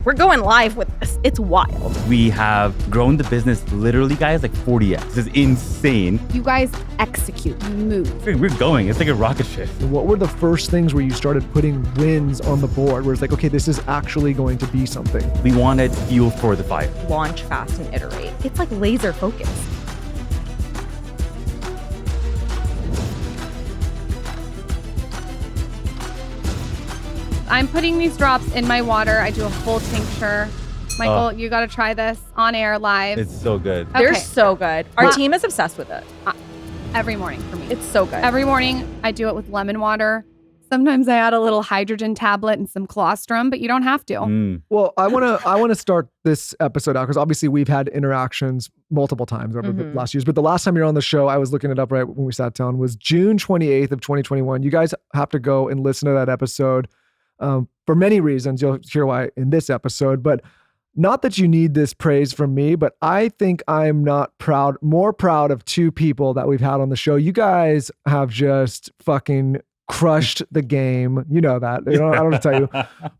We're going live with this. It's wild. We have grown the business literally, guys, like 40x. This is insane. You guys execute, you move. We're going. It's like a rocket ship. What were the first things where you started putting wins on the board where it's like, okay, this is actually going to be something? We wanted fuel for the fire. Launch fast and iterate. It's like laser focused. I'm putting these drops in my water. I do a full tincture. Michael, you got to try this on air live. It's so good. Okay. They're so good. Our team is obsessed with it. Every morning for me. It's so good. Every morning I do it with lemon water. Sometimes I add a little hydrogen tablet and some colostrum, but you don't have to. Well, I want to start this episode out because obviously we've had interactions multiple times over the last years. But the last time you were on the show, I was looking it up right when we sat down, was June 28th of 2021. You guys have to go and listen to that episode. For many reasons, you'll hear why in this episode, but not that you need this praise from me, but I think I'm more proud of two people that we've had on the show. You guys have just fucking crushed the game. You know that. I don't have to tell you.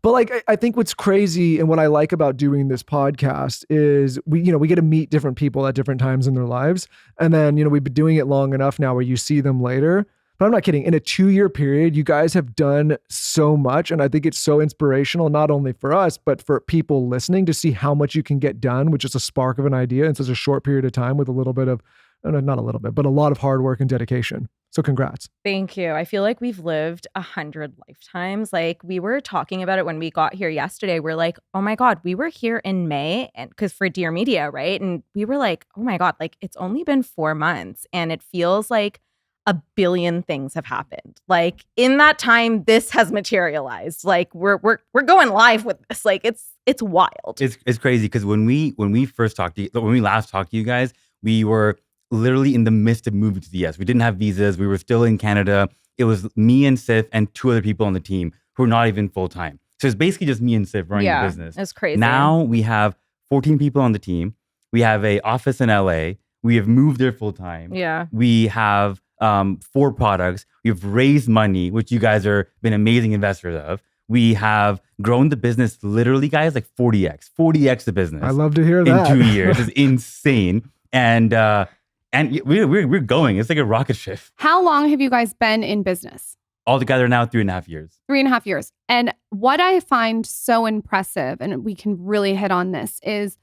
But like, I think what's crazy and what I like about doing this podcast is we get to meet different people at different times in their lives. And then, we've been doing it long enough now where you see them later. But I'm not kidding. In a 2-year period, you guys have done so much. And I think it's so inspirational, not only for us, but for people listening to see how much you can get done with just a spark of an idea in such a short period of time with a little bit of, not a little bit, but a lot of hard work and dedication. So congrats. Thank you. I feel like we've lived 100 lifetimes. Like we were talking about it when we got here yesterday. We're like, oh my God, we were here in May and because for Dear Media, right? And we were like, oh my God, like it's only been 4 months and it feels like a billion things have happened. Like in that time, this has materialized. Like we're going live with this. Like it's wild. It's crazy because when we last talked to you guys, we were literally in the midst of moving to the US. We didn't have visas. We were still in Canada. It was me and Siff and 2 other people on the team who are not even full time. So it's basically just me and Siff running the business. It's crazy. Now we have 14 people on the team. We have an office in LA. We have moved there full time. Yeah. We have 4 products. We've raised money, which you guys are been amazing investors of. We have grown the business literally, guys, like 40x the business. I love to hear that. In 2 years. It's insane. And we're going. It's like a rocket ship. How long have you guys been in business? Altogether now 3.5 years. 3.5 years. And what I find so impressive, and we can really hit on this, is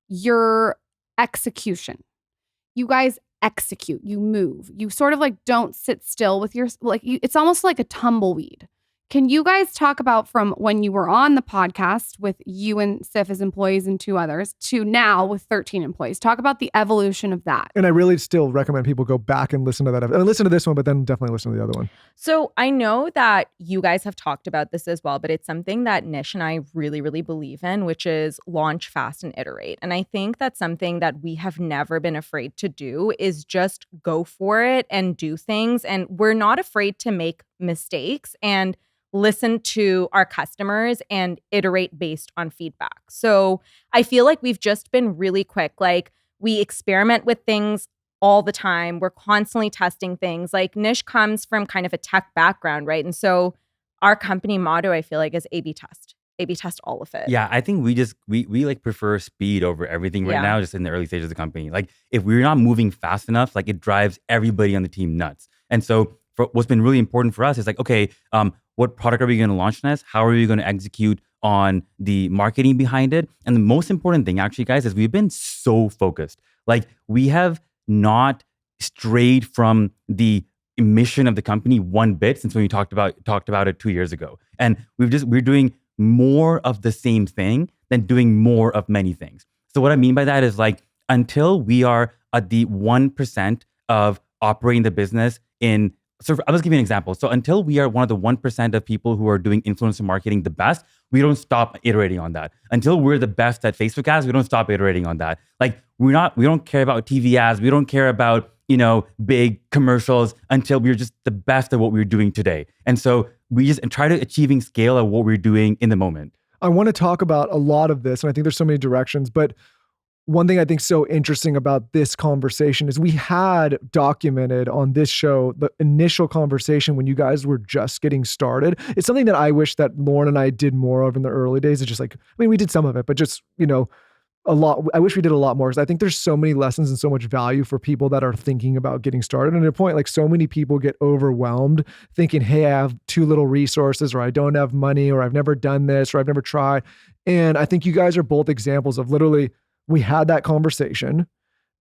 your execution. You guys execute, you move, you sort of like don't sit still with your, it's almost like a tumbleweed. Can you guys talk about from when you were on the podcast with you and Siff as employees and 2 others to now with 13 employees? Talk about the evolution of that. And I really still recommend people go back and listen to that. And listen to this one, but then definitely listen to the other one. So I know that you guys have talked about this as well, but it's something that Nish and I really, really believe in, which is launch fast and iterate. And I think that's something that we have never been afraid to do is just go for it and do things. And we're not afraid to make mistakes and listen to our customers and iterate based on feedback. So I feel like we've just been really quick. Like we experiment with things all the time. We're constantly testing things. Like Nish comes from kind of a tech background, right? And so our company motto, I feel like, is A/B test. A/B test all of it. Yeah, I think we like prefer speed over everything right now, just in the early stages of the company. Like if we're not moving fast enough, like it drives everybody on the team nuts. And so what's been really important for us is like, okay, what product are we going to launch next? How are we going to execute on the marketing behind it? And the most important thing actually, guys, is we've been so focused. Like we have not strayed from the mission of the company one bit since when we talked about it 2 years ago. And we're doing more of the same thing than doing more of many things. So what I mean by that is like, until we are at the 1% of operating the business so I'll just give you an example. So until we are one of the 1% of people who are doing influencer marketing the best, we don't stop iterating on that. Until we're the best at Facebook ads, we don't stop iterating on that. Like we don't care about TV ads. We don't care about, big commercials until we're just the best at what we're doing today. And so we just try to achieving scale at what we're doing in the moment. I want to talk about a lot of this, and I think there's so many directions, but one thing I think so interesting about this conversation is we had documented on this show the initial conversation when you guys were just getting started. It's something that I wish that Lauren and I did more of in the early days. It's just like, I mean, we did some of it, but just, a lot. I wish we did a lot more because I think there's so many lessons and so much value for people that are thinking about getting started. And at a point, like so many people get overwhelmed thinking, hey, I have too little resources, or I don't have money, or I've never done this, or I've never tried. And I think you guys are both examples of literally, we had that conversation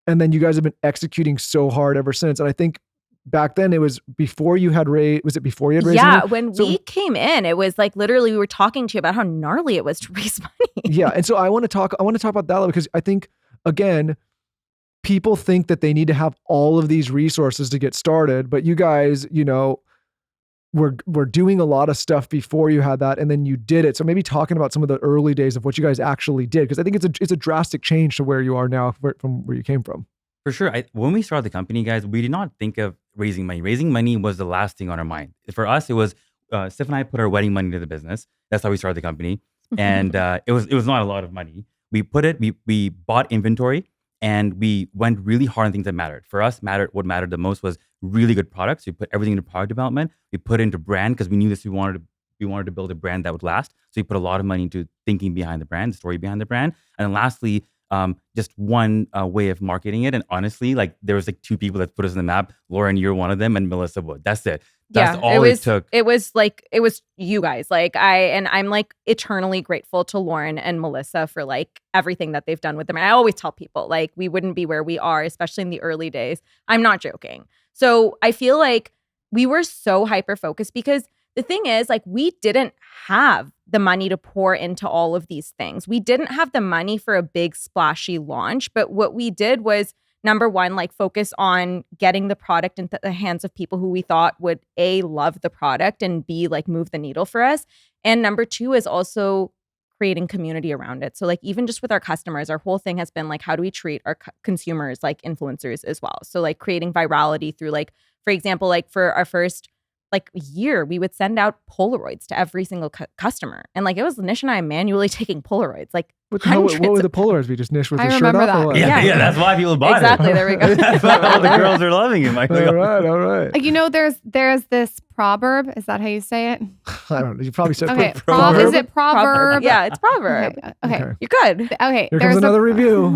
and then you guys have been executing so hard ever since. And I think back then it was before you had raised, was it before you had raised money? Yeah, when we came in, it was like literally we were talking to you about how gnarly it was to raise money. Yeah. And so I want to talk about that because I think, again, people think that they need to have all of these resources to get started, but you guys, we're doing a lot of stuff before you had that, and then you did it. So maybe talking about some of the early days of what you guys actually did, because I think it's a drastic change to where you are now from where you came from. For sure. When we started the company, guys, we did not think of raising money. Raising money was the last thing on our mind. For us, it was Siff and I put our wedding money into the business. That's how we started the company, and it was not a lot of money. We bought inventory. And we went really hard on things that mattered. For us, what mattered the most was really good products. We put everything into product development. We put into brand because we knew we wanted to build a brand that would last. So we put a lot of money into thinking behind the brand, the story behind the brand. And then lastly, just one way of marketing it. And honestly, like there was like two people that put us on the map. Lauren, you're one of them, and Melissa Wood. That's it. That's all it took. It was you guys. I'm like eternally grateful to Lauren and Melissa for like everything that they've done with them. And I always tell people like we wouldn't be where we are, especially in the early days. I'm not joking. So I feel like we were so hyper focused because the thing is, like, we didn't have the money to pour into all of these things. We didn't have the money for a big splashy launch, but what we did was, number one, like focus on getting the product into the hands of people who we thought would A, love the product, and B, like move the needle for us. And number two is also creating community around it. So like even just with our customers, our whole thing has been like, how do we treat our consumers like influencers as well? So like creating virality through like, for example, like for our first like year, we would send out Polaroids to every single customer. And like it was Nish and I manually taking Polaroids, like what would the Polaroids be? Just Nish with his shirt off? That. Or what? Yeah, that's why people bought exactly, it. There we go. That's why all the girls are loving him. All right. There's this proverb. Is that how you say it? I don't know. You probably said okay. proverb. Is it proverb? Yeah, it's proverb. Okay. You're good. Okay. Here comes another review.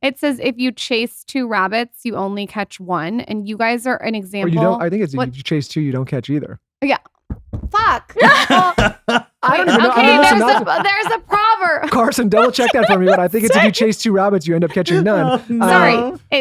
It says, if you chase two rabbits, you only catch one. And you guys are an example. Or you don't. I think it's if you chase two, you don't catch either. Yeah. Fuck. I don't even know. Okay, there's a proverb. Carson, double check that for me. But I think it's if you chase two rabbits, you end up catching none.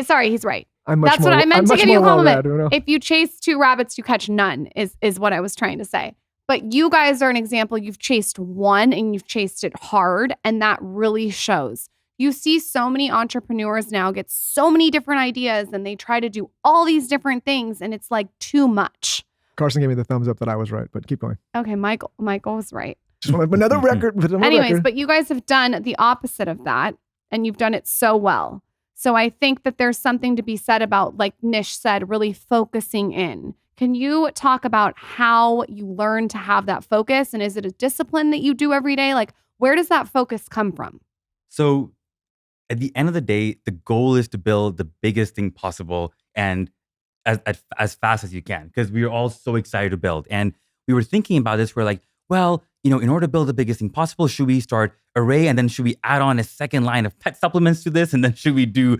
Sorry, he's right. That's what I meant to give you a compliment. If you chase two rabbits, you catch none, is what I was trying to say. But you guys are an example. You've chased one and you've chased it hard, and that really shows. You see so many entrepreneurs now get so many different ideas and they try to do all these different things, and it's like too much. Carson gave me the thumbs up that I was right, but keep going. Okay, Michael was right. Just want another record. Anyways, but you guys have done the opposite of that, and you've done it so well. So I think that there's something to be said about, like Nish said, really focusing in. Can you talk about how you learn to have that focus? And is it a discipline that you do every day? Like, where does that focus come from? So at the end of the day, the goal is to build the biggest thing possible and as fast as you can, because we are all so excited to build. And we were thinking about this. We're like, well, in order to build the biggest thing possible, should we start Arrae, and then should we add on a second line of pet supplements to this? And then should we do,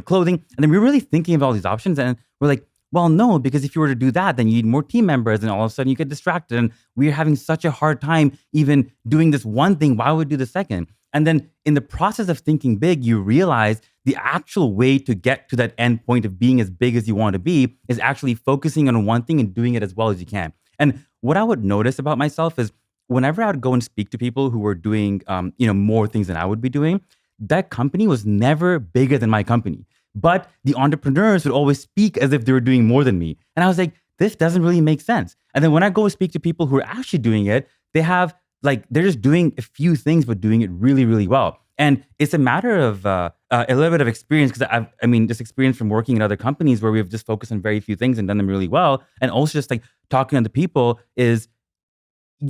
clothing? And then we were really thinking of all these options, and we're like, well, no, because if you were to do that, then you need more team members, and all of a sudden you get distracted. And we're having such a hard time even doing this one thing. Why would we do the second? And then in the process of thinking big, you realize the actual way to get to that end point of being as big as you want to be is actually focusing on one thing and doing it as well as you can. And what I would notice about myself is whenever I would go and speak to people who were doing, more things than I would be doing, that company was never bigger than my company. But the entrepreneurs would always speak as if they were doing more than me. And I was like, this doesn't really make sense. And then when I go speak to people who are actually doing it, they're just doing a few things, but doing it really, really well. And it's a matter of a little bit of experience, because just experience from working in other companies where we've just focused on very few things and done them really well. And also just like talking to other people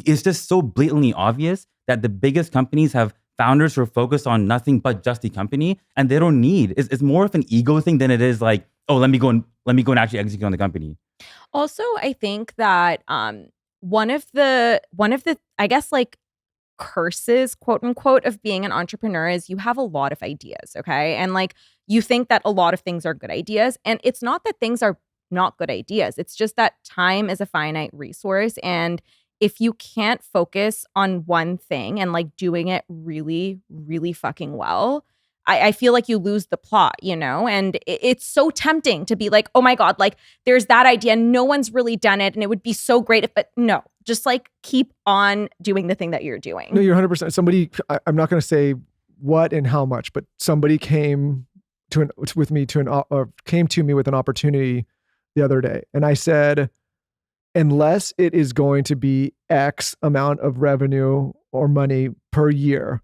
it's just so blatantly obvious that the biggest companies have founders who are focused on nothing but just the company, and they don't need. It's more of an ego thing than it is like, oh, let me go and actually execute on the company. Also, I think that one of the I guess like curses, quote unquote, of being an entrepreneur is you have a lot of ideas, okay? And like you think that a lot of things are good ideas, and it's not that things are not good ideas. It's just that time is a finite resource, and if you can't focus on one thing and like doing it really, really fucking well, I feel like you lose the plot, you know? And it's so tempting to be like, oh my God, like there's that idea. No one's really done it. And it would be so great if, but no, just like keep on doing the thing that you're doing. No, you're 100%. Somebody, I'm not going to say what and how much, but somebody came to me with an opportunity the other day. And I said, unless it is going to be X amount of revenue or money per year,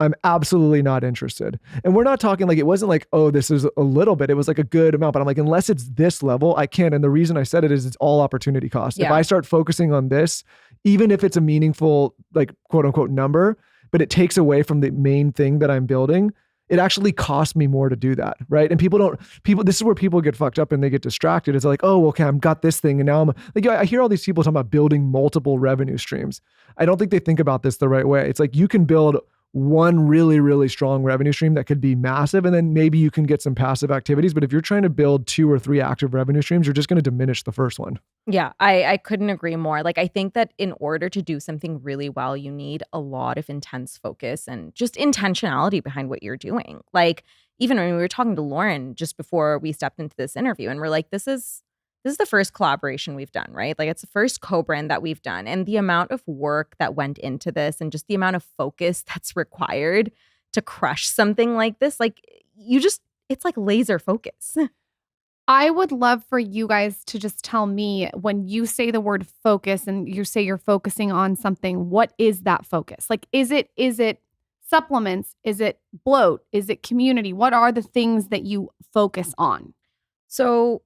I'm absolutely not interested. And we're not talking like, it wasn't like, oh, this is a little bit. It was like a good amount. But I'm like, unless it's this level, I can't. And the reason I said it is it's all opportunity cost. Yeah. If I start focusing on this, even if it's a meaningful, like quote unquote number, but it takes away from the main thing that I'm building, it actually costs me more to do that, right? And people, this is where people get fucked up and they get distracted. It's like, oh, okay, I've got this thing. And now I'm like, I hear all these people talking about building multiple revenue streams. I don't think they think about this the right way. It's like you can build one really, really strong revenue stream that could be massive. And then maybe you can get some passive activities. But if you're trying to build 2 or 3 active revenue streams, you're just going to diminish the first one. Yeah, I couldn't agree more. Like, I think that in order to do something really well, you need a lot of intense focus and just intentionality behind what you're doing. Like, even when we were talking to Lauren just before we stepped into this interview, and we're like, this is the first collaboration we've done, right? Like, it's the first co-brand that we've done. And the amount of work that went into this and just the amount of focus that's required to crush something like this, like, it's like laser focus. I would love for you guys to just tell me, when you say the word focus and you say you're focusing on something, what is that focus? Like, is it supplements? Is it bloat? Is it community? What are the things that you focus on? So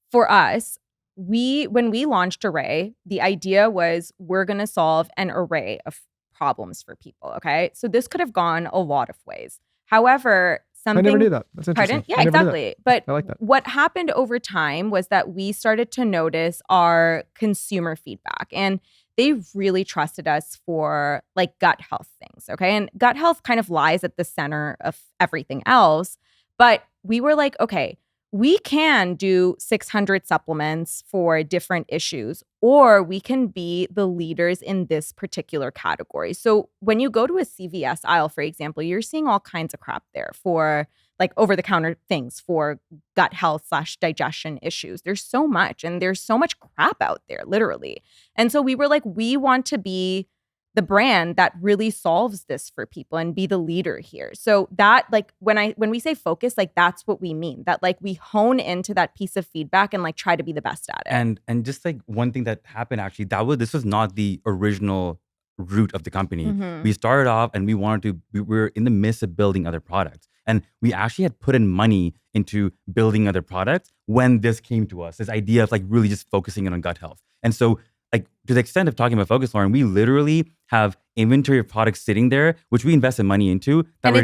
for us, when we launched Arrae, the idea was we're going to solve an array of problems for people, okay? So this could have gone a lot of ways. However, I never knew that. That's interesting. Pardon? Yeah, exactly. But I like that. What happened over time was that we started to notice our consumer feedback, and they really trusted us for like gut health things, okay? And gut health kind of lies at the center of everything else. But we were like, okay, we can do 600 supplements for different issues, or we can be the leaders in this particular category. So when you go to a CVS aisle, for example, you're seeing all kinds of crap there for like over-the-counter things for gut health / digestion issues. There's so much, and there's so much crap out there, literally. And so we were like, we want to be the brand that really solves this for people and be the leader here. So that, like, when we say focus, like, that's what we mean. That like we hone into that piece of feedback and like try to be the best at it. And just like one thing that happened actually, this was not the original route of the company. Mm-hmm. We started off and we were in the midst of building other products. And we actually had put in money into building other products when this came to us, this idea of like really just focusing in on gut health. And so, like, to the extent of talking about focus, Lauren, we literally have inventory of products sitting there, which we invested money into that we're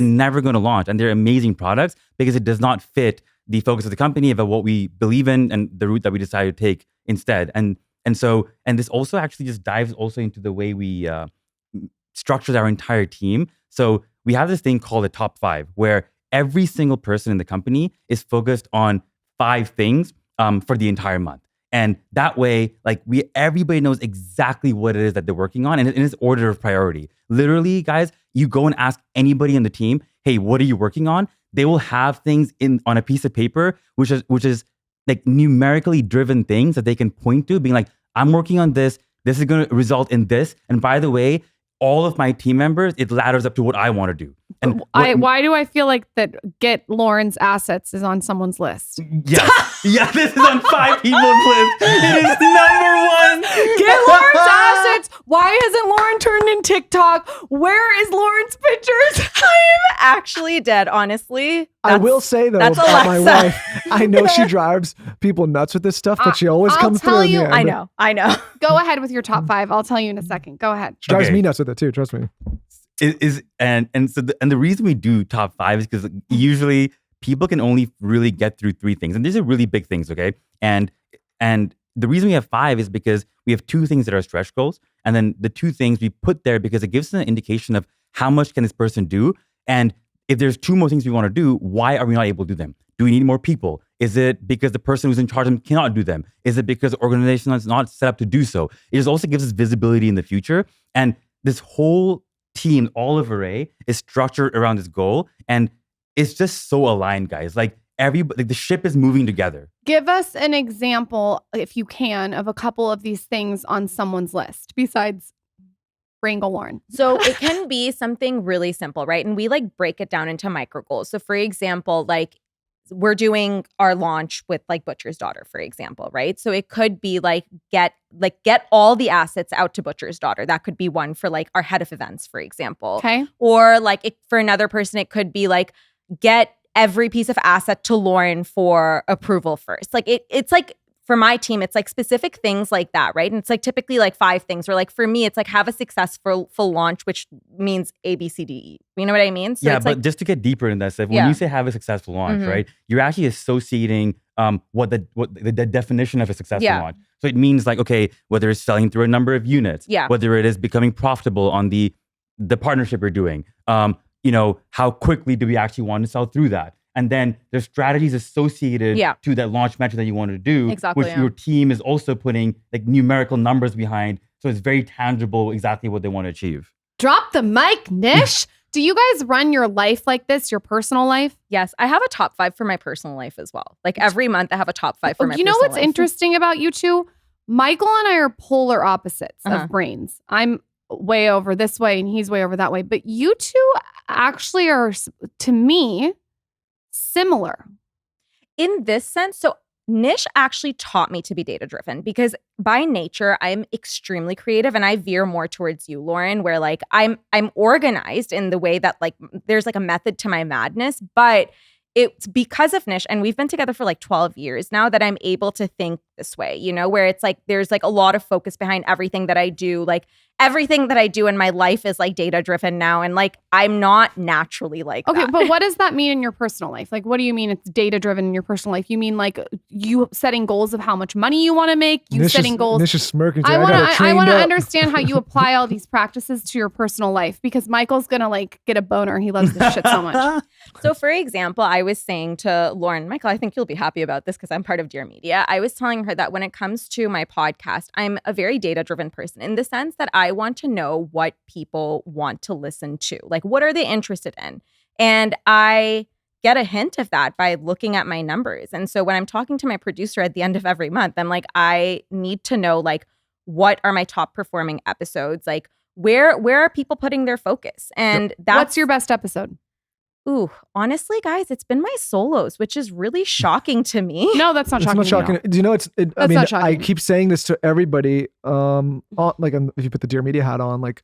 never going to launch. And they're amazing products because it does not fit the focus of the company about what we believe in and the route that we decided to take instead. And this also actually just dives also into the way we structured our entire team. So we have this thing called the top 5, where every single person in the company is focused on 5 things for the entire month. And that way, like, everybody knows exactly what it is that they're working on, and in its order of priority. Literally, guys, you go and ask anybody in the team, hey, what are you working on? They will have things on a piece of paper, which is like numerically driven things that they can point to, being like, I'm working on this. This is going to result in this. And by the way, all of my team members, it ladders up to what I want to do. And why do I feel like that get Lauren's assets is on someone's list? Yes. Yeah, this is on 5 people's list. It is number 1. Get Lauren's assets. Why hasn't Lauren turned in TikTok? Where is Lauren's pictures? I'm actually dead, honestly. I will say though, that's about my Alexa. wife, I know she drives people nuts with this stuff, but she always I'll comes tell through in you- the end. I know. Go ahead with your top 5. I'll tell you in a second. Go ahead. She drives Okay. me nuts with it too, trust me. The reason we do top 5 is because usually people can only really get through 3 things, and these are really big things, okay? And the reason we have 5 is because we have 2 things that are stretch goals, and then the 2 things we put there because it gives us an indication of how much can this person do, and if there's 2 more things we want to do, why are we not able to do them? Do we need more people? Is it because the person who's in charge of them cannot do them? Is it because the organization is not set up to do so? It just also gives us visibility in the future, and this whole team, all of Arrae, is structured around this goal, and it's just so aligned, guys. Like the ship is moving together. Give us an example, if you can, of a couple of these things on someone's list besides Wrangle Lauren. So it can be something really simple, right? And we like break it down into micro goals. So for example, like we're doing our launch with like Butcher's Daughter, for example, right? So it could be like get all the assets out to Butcher's Daughter. That could be one for like our head of events, for example. Okay. Or like for another person, it could be like get every piece of asset to Lauren for approval first. Like it's like for my team, it's like specific things like that, right? And it's like typically like 5 things. Or like for me, it's like have a successful full launch, which means A, B, C, D, E. You know what I mean? So Yeah, it's but like, just to get deeper in that stuff, when you say have a successful launch, right? You're actually associating what the definition of a successful launch. So it means like, okay, whether it's selling through a number of units, whether it is becoming profitable on the partnership you're doing, how quickly do we actually want to sell through that? And then there's strategies associated to that launch metric that you want to do, which your team is also putting like numerical numbers behind. So it's very tangible exactly what they want to achieve. Drop the mic, Nish. Do you guys run your life like this, your personal life? yes, I have a top 5 for my personal life as well. Like every month I have a top 5 for my You know personal what's life. interesting about you two? Michael and I are polar opposites of brains. I'm way over this way and he's way over that way. But you two actually are, to me, similar. In this sense, so Nish actually taught me to be data-driven because by nature, I'm extremely creative and I veer more towards you, Lauren, where like I'm organized in the way that like there's like a method to my madness, but it's because of Nish, and we've been together for like 12 years now, that I'm able to think this way, where it's like there's like a lot of focus behind everything that I do. Like everything that I do in my life is like data driven now. And like I'm not naturally like Okay, that. but what does that mean in your personal life? Like, what do you mean it's data driven in your personal life? You mean like you setting goals of how much money you want to make? You setting goals. Nish is smirking. I want to understand how you apply all these practices to your personal life, because Michael's gonna like get a boner. He loves this shit so much. So for example, I was saying to Lauren, Michael, I think you'll be happy about this because I'm part of Dear Media. I was telling her that when it comes to my podcast, I'm a very data-driven person in the sense that I want to know what people want to listen to. Like, what are they interested in? And I get a hint of that by looking at my numbers. And so when I'm talking to my producer at the end of every month, I'm like, I need to know, like, what are my top performing episodes? Like, where are people putting their focus? And that's— What's your best episode? Ooh, honestly, guys, it's been my solos, which is really shocking to me. No, that's not It's shocking. not shocking. Do you know I mean, not I shocking. keep saying this to everybody. If you put the Dear Media hat on, like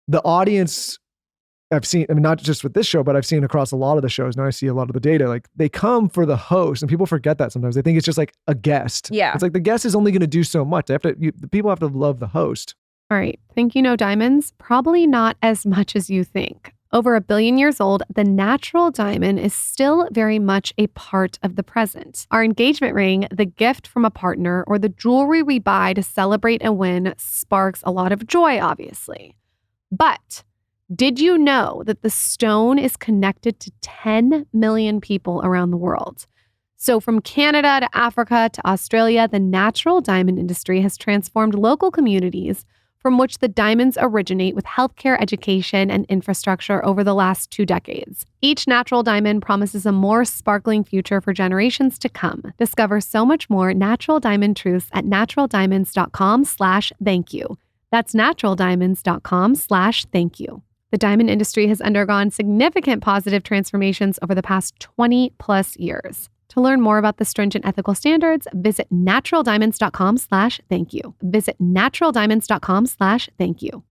the audience I've seen, I mean, not just with this show, but I've seen across a lot of the shows. Now I see a lot of the data. Like they come for the host, and people forget that sometimes. They think it's just like a guest. Yeah. It's like the guest is only going to do so much. The people have to love the host. All right. Think you know diamonds? Probably not as much as you think. Over 1 billion years old, the natural diamond is still very much a part of the present. Our engagement ring, the gift from a partner, or the jewelry we buy to celebrate a win sparks a lot of joy, obviously. But did you know that the stone is connected to 10 million people around the world? So from Canada to Africa to Australia, the natural diamond industry has transformed local communities from which the diamonds originate with healthcare, education, and infrastructure over the last 2 decades. Each natural diamond promises a more sparkling future for generations to come. Discover so much more natural diamond truths at naturaldiamonds.com/thankyou. That's naturaldiamonds.com/thankyou. The diamond industry has undergone significant positive transformations over the past 20 plus years. To learn more about the stringent ethical standards, visit naturaldiamonds.com/thankyou. Visit naturaldiamonds.com/thankyou.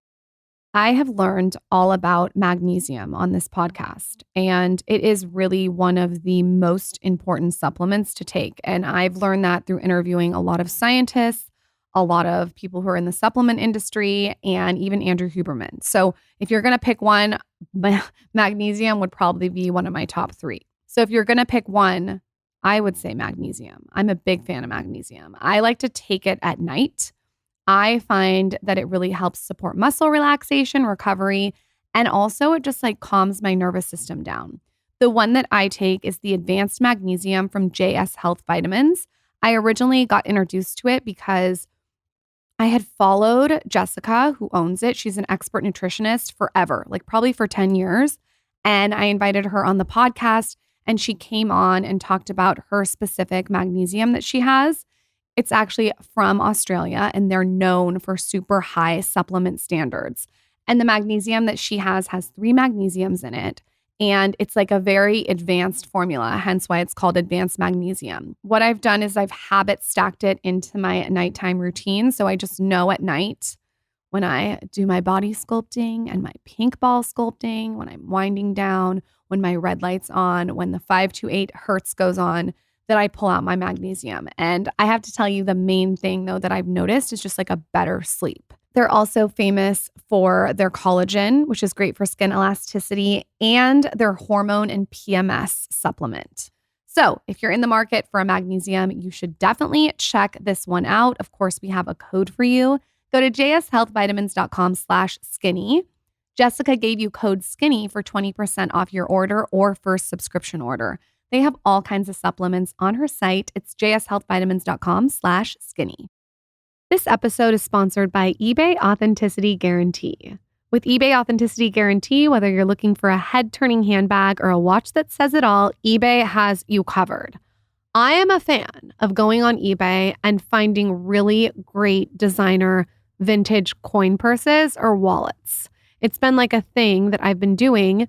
I have learned all about magnesium on this podcast, and it is really one of the most important supplements to take. And I've learned that through interviewing a lot of scientists, a lot of people who are in the supplement industry, and even Andrew Huberman. So if you're going to pick one, magnesium would probably be one of my top 3. So if you're going to pick one, I would say magnesium. I'm a big fan of magnesium. I like to take it at night. I find that it really helps support muscle relaxation, recovery, and also it just like calms my nervous system down. The one that I take is the Advanced Magnesium from JS Health Vitamins. I originally got introduced to it because I had followed Jessica, who owns it. She's an expert nutritionist forever, like probably for 10 years. And I invited her on the podcast, and she came on and talked about her specific magnesium that she has. It's actually from Australia, and they're known for super high supplement standards. And the magnesium that she has 3 magnesiums in it. And it's like a very advanced formula, hence why it's called Advanced Magnesium. What I've done is I've habit stacked it into my nighttime routine. So I just know at night when I do my body sculpting and my pink ball sculpting, when I'm winding down, when my red light's on, when the 528 hertz goes on, that I pull out my magnesium. And I have to tell you, the main thing though that I've noticed is just like a better sleep. They're also famous for their collagen, which is great for skin elasticity, and their hormone and PMS supplement. So if you're in the market for a magnesium, you should definitely check this one out. Of course, we have a code for you. Go to jshealthvitamins.com/skinny. Jessica gave you code SKINNY for 20% off your order or first subscription order. They have all kinds of supplements on her site. It's jshealthvitamins.com/skinny. This episode is sponsored by eBay Authenticity Guarantee. With eBay Authenticity Guarantee, whether you're looking for a head-turning handbag or a watch that says it all, eBay has you covered. I am a fan of going on eBay and finding really great designer vintage coin purses or wallets. It's been like a thing that I've been doing,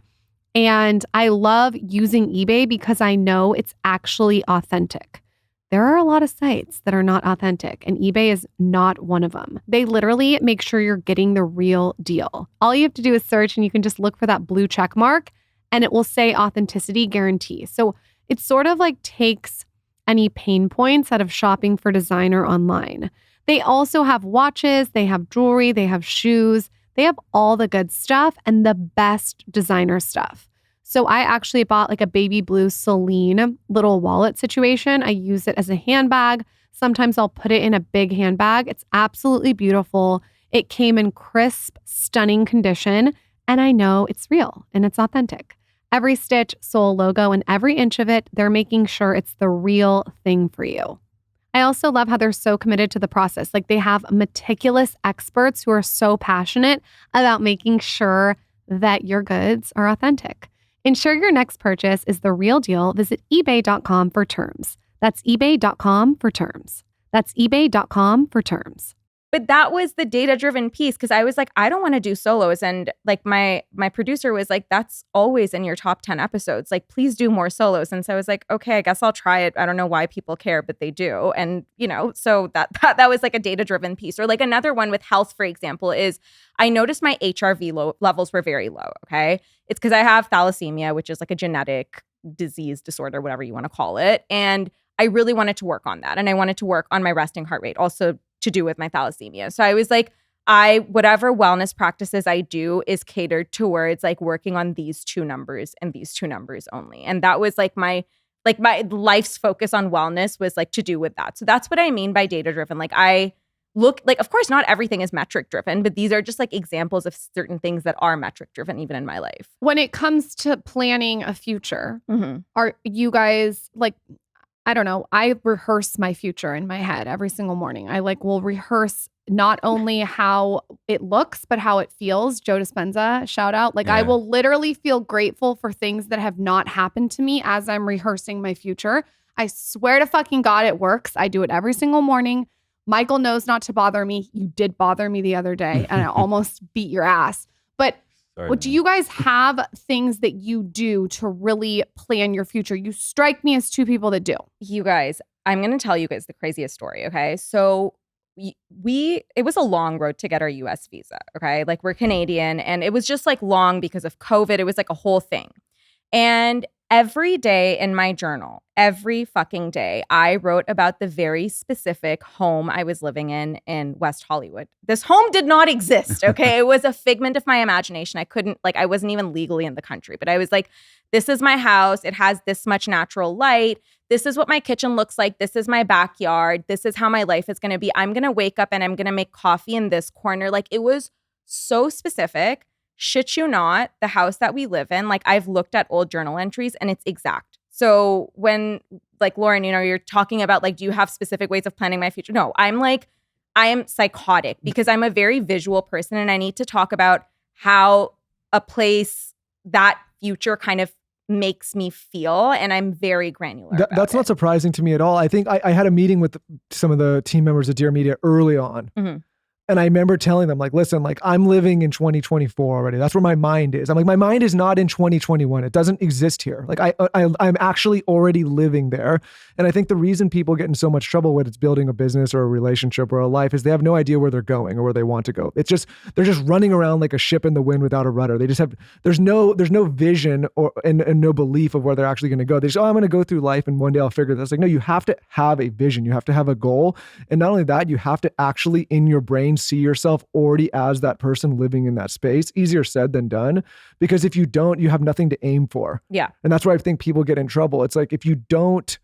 and I love using eBay because I know it's actually authentic. There are a lot of sites that are not authentic, and eBay is not one of them. They literally make sure you're getting the real deal. All you have to do is search, and you can just look for that blue check mark, and it will say authenticity guarantee. So it sort of like takes any pain points out of shopping for designer online. They also have watches, they have jewelry, they have shoes. They have all the good stuff and the best designer stuff. So I actually bought like a baby blue Celine little wallet situation. I use it as a handbag. Sometimes I'll put it in a big handbag. It's absolutely beautiful. It came in crisp, stunning condition, and I know it's real and it's authentic. Every stitch, sole, logo, and every inch of it, they're making sure it's the real thing for you. I also love how they're so committed to the process. Like they have meticulous experts who are so passionate about making sure that your goods are authentic. Ensure your next purchase is the real deal. Visit ebay.com for terms. That's ebay.com for terms. That's ebay.com for terms. But that was the data-driven piece, because I was like, I don't want to do solos. And like my producer was like, that's always in your top 10 episodes. Like, please do more solos. And so I was like, okay, I guess I'll try it. I don't know why people care, but they do. And, you know, so that was like a data-driven piece. Or like another one with health, for example, is I noticed my HRV levels were very low, okay? It's because I have thalassemia, which is like a genetic disease, disorder, whatever you want to call it. And I really wanted to work on that. And I wanted to work on my resting heart rate, also to do with my thalassemia. So I was like, whatever wellness practices I do is catered towards like working on these 2 numbers and these 2 numbers only. And that was like my life's focus on wellness was like to do with that. So that's what I mean by data driven. Like I look, like, of course, not everything is metric driven, but these are just like examples of certain things that are metric driven, even in my life. When it comes to planning a future, are you guys like, I don't know, I rehearse my future in my head every single morning. I like will rehearse not only how it looks, but how it feels. Joe Dispenza, shout out. Like I will literally feel grateful for things that have not happened to me as I'm rehearsing my future. I swear to fucking God, it works. I do it every single morning. Michael knows not to bother me. You did bother me the other day and I almost beat your ass. But Sorry, Well, do you guys have things that you do to really plan your future? You strike me as two people that do. You guys, I'm going to tell you guys the craziest story, okay? So it was a long road to get our US visa, okay? Like we're Canadian and it was just like long because of COVID. It was like a whole thing. And every day in my journal, every fucking day, I wrote about the very specific home I was living in West Hollywood. This home did not exist, okay? It was a figment of my imagination. I wasn't even legally in the country, but I was like, this is my house. It has this much natural light. This is what my kitchen looks like. This is my backyard. This is how my life is going to be. I'm going to wake up and I'm going to make coffee in this corner. Like it was so specific. Shit you not, the house that we live in, like I've looked at old journal entries and it's exact. So when like Lauren, you're talking about like, do you have specific ways of planning my future? No, I am psychotic because I'm a very visual person and I need to talk about how a place, that future kind of makes me feel, and I'm very granular. That's not surprising to me at all. I think I had a meeting with some of the team members at Dear Media early on. Mm-hmm. And I remember telling them, like, listen, like I'm living in 2024 already. That's where my mind is. I'm like, my mind is not in 2021. It doesn't exist here. Like I'm actually already living there. And I think the reason people get in so much trouble when it's building a business or a relationship or a life is they have no idea where they're going or where they want to go. It's just, they're just running around like a ship in the wind without a rudder. They just have, there's no vision and no belief of where they're actually going to go. They just, I'm going to go through life and one day I'll figure this. Like, no, you have to have a vision. You have to have a goal. And not only that, you have to actually in your brain see yourself already as that person living in that space. Easier said than done, because if you don't, you have nothing to aim for. Yeah. And that's where I think people get in trouble. It's like, if you don't,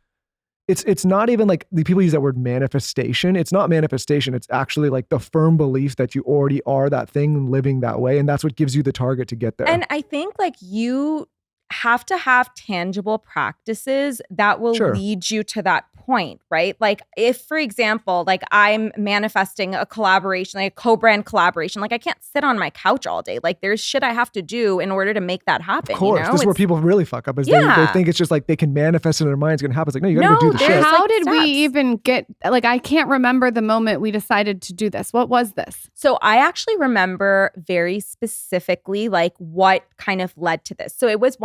it's not even like, the people use that word manifestation. It's not manifestation. It's actually like the firm belief that you already are that thing living that way. And that's what gives you the target to get there. And I think like you have to have tangible practices that will lead you to that point, right? Like if, for example, like I'm manifesting a collaboration, like a co-brand collaboration, like I can't sit on my couch all day. Like there's shit I have to do in order to make that happen. Of course. This is where people really fuck up is they think it's just like they can manifest it in their mind. It's going to happen. It's like, no, you got to go do the shit. How did we even get, like, I can't remember the moment we decided to do this. What was this? So I actually remember very specifically like what kind of led to this. So it was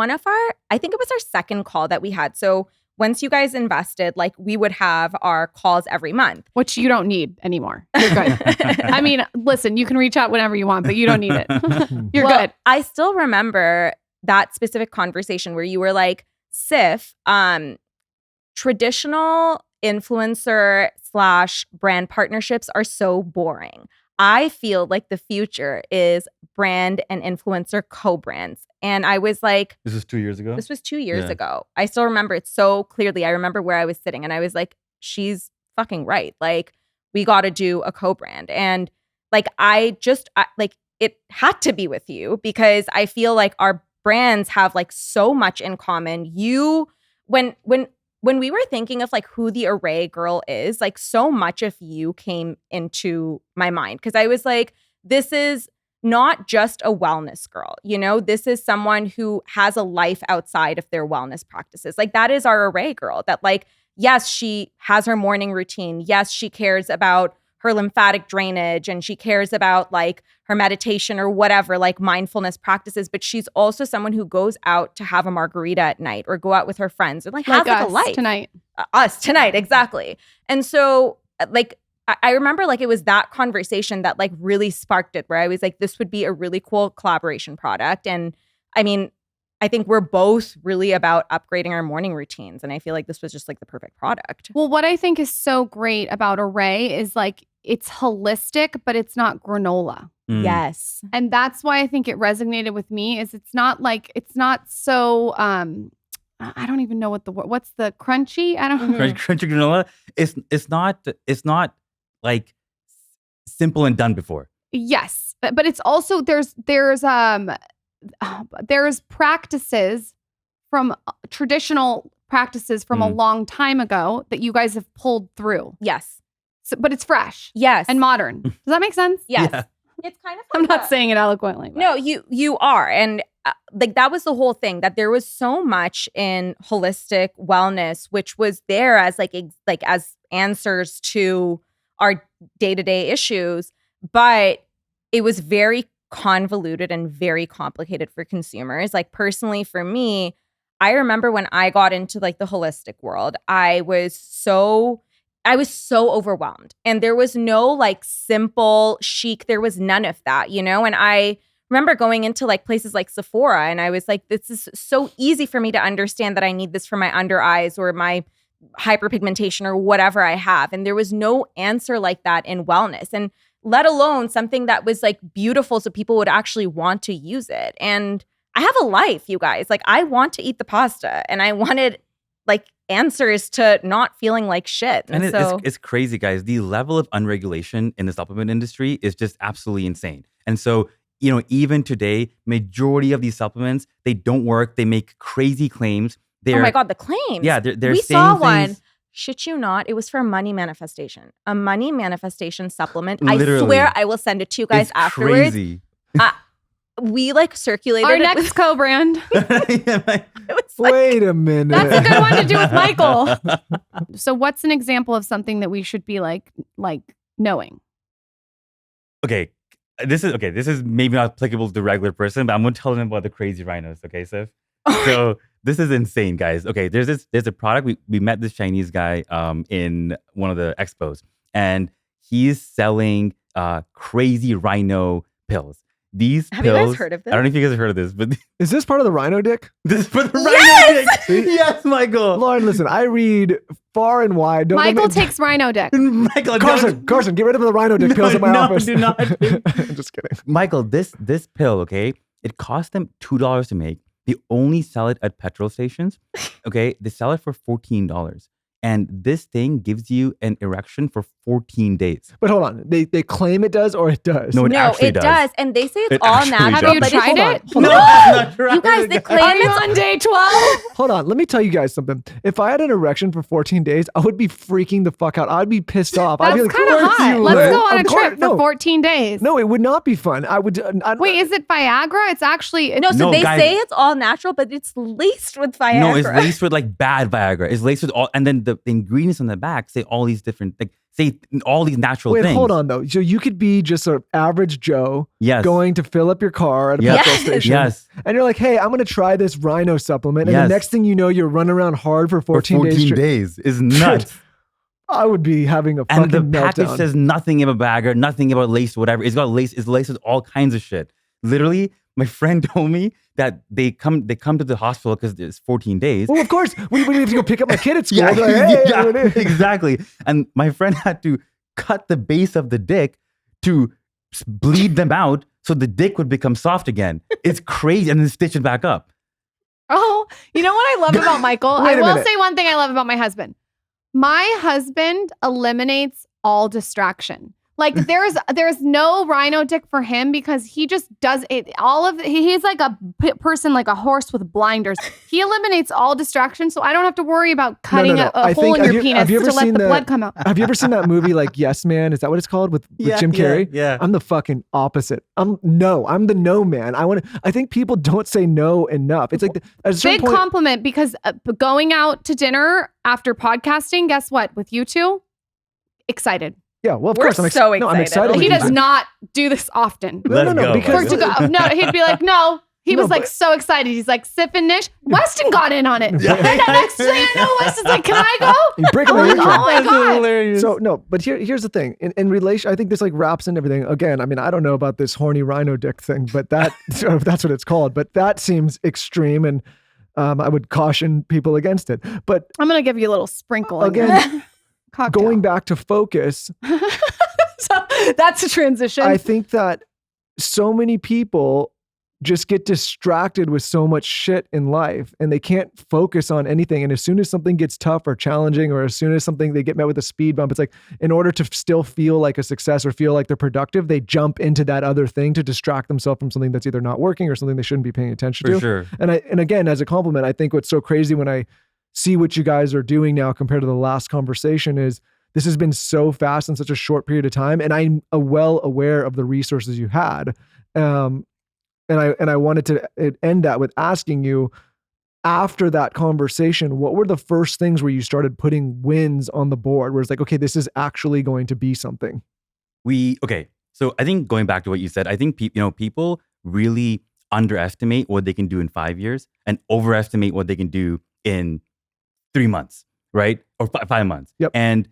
I think it was our second call that we had. So once you guys invested, like we would have our calls every month. Which you don't need anymore. You're good. I mean, listen, you can reach out whenever you want, but you don't need it. You're good. I still remember that specific conversation where you were like, Siff, traditional influencer / brand partnerships are so boring. I feel like the future is brand and influencer co-brands. And I was like... This was 2 years ago? This was 2 years ago. I still remember it so clearly. I remember where I was sitting and I was like, she's fucking right. Like, we got to do a co-brand. And like, it had to be with you because I feel like our brands have like so much in common. When we were thinking of like who the Arrae girl is, like so much of you came into my mind because I was like, this is not just a wellness girl, this is someone who has a life outside of their wellness practices. Like that is our Arrae girl that like, yes, she has her morning routine. Yes, she cares about her lymphatic drainage and she cares about like her meditation or whatever, like mindfulness practices. But she's also someone who goes out to have a margarita at night or go out with her friends or like has like a life. Tonight. Us tonight. Exactly. And so like, I remember like it was that conversation that like really sparked it where I was like, this would be a really cool collaboration product. And I mean, I think we're both really about upgrading our morning routines. And I feel like this was just like the perfect product. Well, what I think is so great about Arrae is like, it's holistic, but it's not granola. Yes. And that's why I think it resonated with me is it's not so, I don't even know what's the crunchy? I don't know. Crunchy granola. It's not like simple and done before. Yes. But it's also, there's practices from traditional practices from a long time ago that you guys have pulled through. Yes. So, but it's fresh. Yes. And modern. Does that make sense? Yes. Yeah. It's kind of I'm not saying it eloquently. But. No, you are. And like that was the whole thing, that there was so much in holistic wellness, which was there as as answers to our day-to-day issues. But it was very convoluted and very complicated for consumers. Like personally for me, I remember when I got into like the holistic world, I was so overwhelmed, and there was no like simple chic. There was none of that, you know? And I remember going into like places like Sephora, and I was like, this is so easy for me to understand that I need this for my under eyes or my hyperpigmentation or whatever I have. And there was no answer like that in wellness, and let alone something that was like beautiful so people would actually want to use it. And I have a life, you guys. Like I want to eat the pasta, and I wanted like answers to not feeling like shit. And so it's crazy, guys. The level of unregulation in the supplement industry is just absolutely insane. And so, you know, even today, majority of these supplements, they don't work. They make crazy claims. Oh my God, the claims. Yeah, they're we saying saw things, one. Shit you not, it was for money manifestation. A money manifestation supplement. Literally. I swear I will send it to you guys it's afterwards. Crazy. We like circulated Our it next co-brand. It was like, Wait a minute. That's a good one to do with Michael. So what's an example of something that we should be like knowing? Okay, this is maybe not applicable to the regular person, but I'm gonna tell them about the crazy rhinos. Okay, Siff. So this is insane, guys. Okay, there's a product. We met this Chinese guy in one of the expos, and he's selling crazy rhino pills. These have pills, you guys heard of this? I don't know if you guys have heard of this, but Is this part of the rhino dick? this is for the Yes! rhino dick. Yes, Michael. Lauren, listen, I read far and wide. Don't Michael takes rhino dick. Michael, Carson, get rid of the rhino dick pills in my office. do not. I'm just kidding. Michael, this pill, okay, it cost them $2 to make. They only sell it at petrol stations. Okay, they sell it for $14. And this thing gives you an erection for 14 days. But hold on, they claim it does or it does? No, it actually does. And they say it's It all actually natural. Have you but tried hold it? on. No, No, I'm not trying you guys, they it. claim Are you it's on day 12? Hold on, let me tell you guys something. If I had an erection for 14 days, I would be freaking the fuck out. I'd be pissed off. I'd be That's like, kind of "Of course hot. you Let's would." go on a Of course- trip for 14 days. No, it would not be fun. I would. Wait, is it Viagra? It's actually No, so No, they guys- say it's all natural, but it's laced with Viagra. No, it's laced with like bad Viagra. It's laced with all, and then the ingredients on the back say all these different, like say all these natural Wait, things. hold on though. So you could be just an average Joe Yes. going to fill up your car at a Yes. petrol Yes. station. Yes. And you're like, hey, I'm going to try this rhino supplement. And Yes. the next thing you know, you're running around hard for 14, For 14 days. days is nuts. I would be having a And fucking the package meltdown. says nothing about Viagra, nothing about lace, whatever. It's laced with all kinds of shit. Literally, my friend told me that they come to the hospital because it's 14 days. Well, of course, we have to go pick up my kid at school. Yeah, I'd be like, hey, yeah, what is- exactly. And my friend had to cut the base of the dick to bleed them out so the dick would become soft again. It's crazy, and then stitch it back up. Oh, you know what I love about Michael? Wait I a will minute. say one thing I love about my husband. My husband eliminates all distraction. Like there's no rhino dick for him because he just does it. He's like a person, like a horse with blinders. He eliminates all distraction, so I don't have to worry about cutting no. a I hole think- in have your you- penis have you to ever let seen the the- blood come out. Have you ever seen that movie like Yes Man? Is that what it's called with Jim Carrey? Yeah. I'm the fucking opposite. I'm the no man. I think people don't say no enough. It's like at a certain Big point, compliment because going out to dinner after podcasting, guess what? With you two, excited. yeah, well, of We're course, I'm so No, I'm excited. excited. Like, with He you does two. not do this often. Let's go. because For to go, no, he'd be like, no. He No, was like but- so excited. He's like, Siff and Nish. Weston got in on it. Yeah. And the next thing I know, Weston's like, can I go? You break my I'm like, eardrum. oh my That's God. hilarious. So no, but here's the thing. In relation, I think this like wraps in everything. Again, I mean, I don't know about this horny rhino dick thing, but that if that's what it's called. But that seems extreme, and I would caution people against it. But I'm going to give you a little sprinkle. in Again, there. Cocktail. going back to focus, So that's a transition. I think that so many people just get distracted with so much shit in life and they can't focus on anything. And as soon as something gets tough or challenging, or as soon as something they get met with a speed bump, it's like in order to still feel like a success or feel like they're productive, they jump into that other thing to distract themselves from something that's either not working or something they shouldn't be paying attention For to. sure. And again, as a compliment, I think what's so crazy when I see what you guys are doing now compared to the last conversation is this has been so fast in such a short period of time. And I'm well aware of the resources you had. And I wanted to end that with asking you, after that conversation, what were the first things where you started putting wins on the board where it's like, okay, this is actually going to be something? So I think going back to what you said, I think people really underestimate what they can do in 5 years and overestimate what they can do in 3 months, right? Or 5 months. Yep. And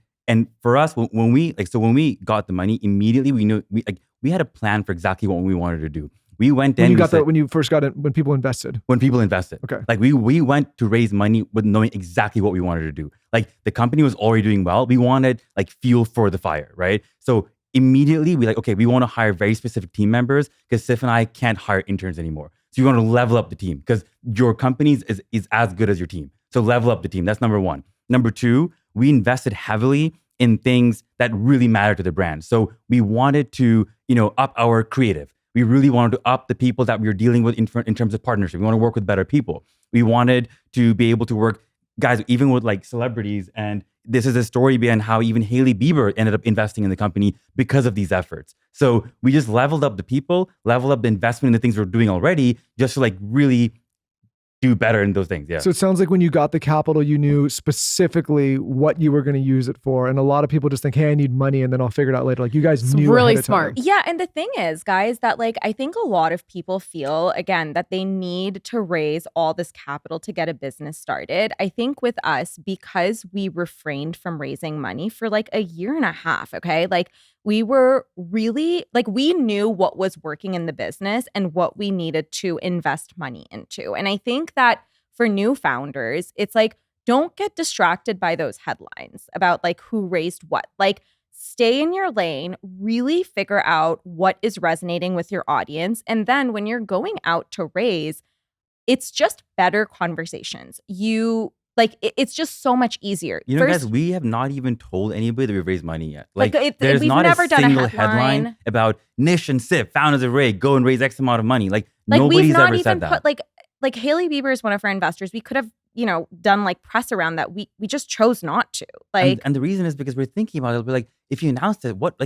for us, when we got the money, immediately we knew we had a plan for exactly what we wanted to do. We went in. When you first got it, when people invested. When people invested. Okay. Like we went to raise money with knowing exactly what we wanted to do. Like the company was already doing well. We wanted like fuel for the fire, right? So immediately we we want to hire very specific team members because Siff and I can't hire interns anymore. So you want to level up the team because your company is as good as your team. So level up the team. That's number one. Number two, we invested heavily in things that really matter to the brand. So we wanted to, up our creative. We really wanted to up the people that we were dealing with in terms of partnership. We want to work with better people. We wanted to be able to work, guys, even with like celebrities. And this is a story behind how even Hailey Bieber ended up investing in the company because of these efforts. So we just leveled up the people, leveled up the investment in the things we're doing already, just to like really do better in those things. Yeah. So it sounds like when you got the capital, you knew specifically what you were going to use it for. And a lot of people just think, hey, I need money and then I'll figure it out later. Like you guys knew really ahead of smart. time. Yeah. And the thing is, guys, that like, I think a lot of people feel, again, that they need to raise all this capital to get a business started. I think with us, because we refrained from raising money for like a year and a half, okay? Like we were really, like we knew what was working in the business and what we needed to invest money into. And I think that for new founders, it's like, don't get distracted by those headlines about like who raised what. Like stay in your lane, really figure out what is resonating with your audience. And then when you're going out to raise, it's just better conversations. It's just so much easier. Guys, we have not even told anybody that we've raised money yet. There's we've not never a done single a headline about Nish and Siff, founders of Arrae, go and raise X amount of money. Like we've nobody's not ever even said that. put like Hailey Bieber is one of our investors. We could have, done like press around that. We just chose not to. And the reason is because we're thinking about it. We're like, if you announced it, what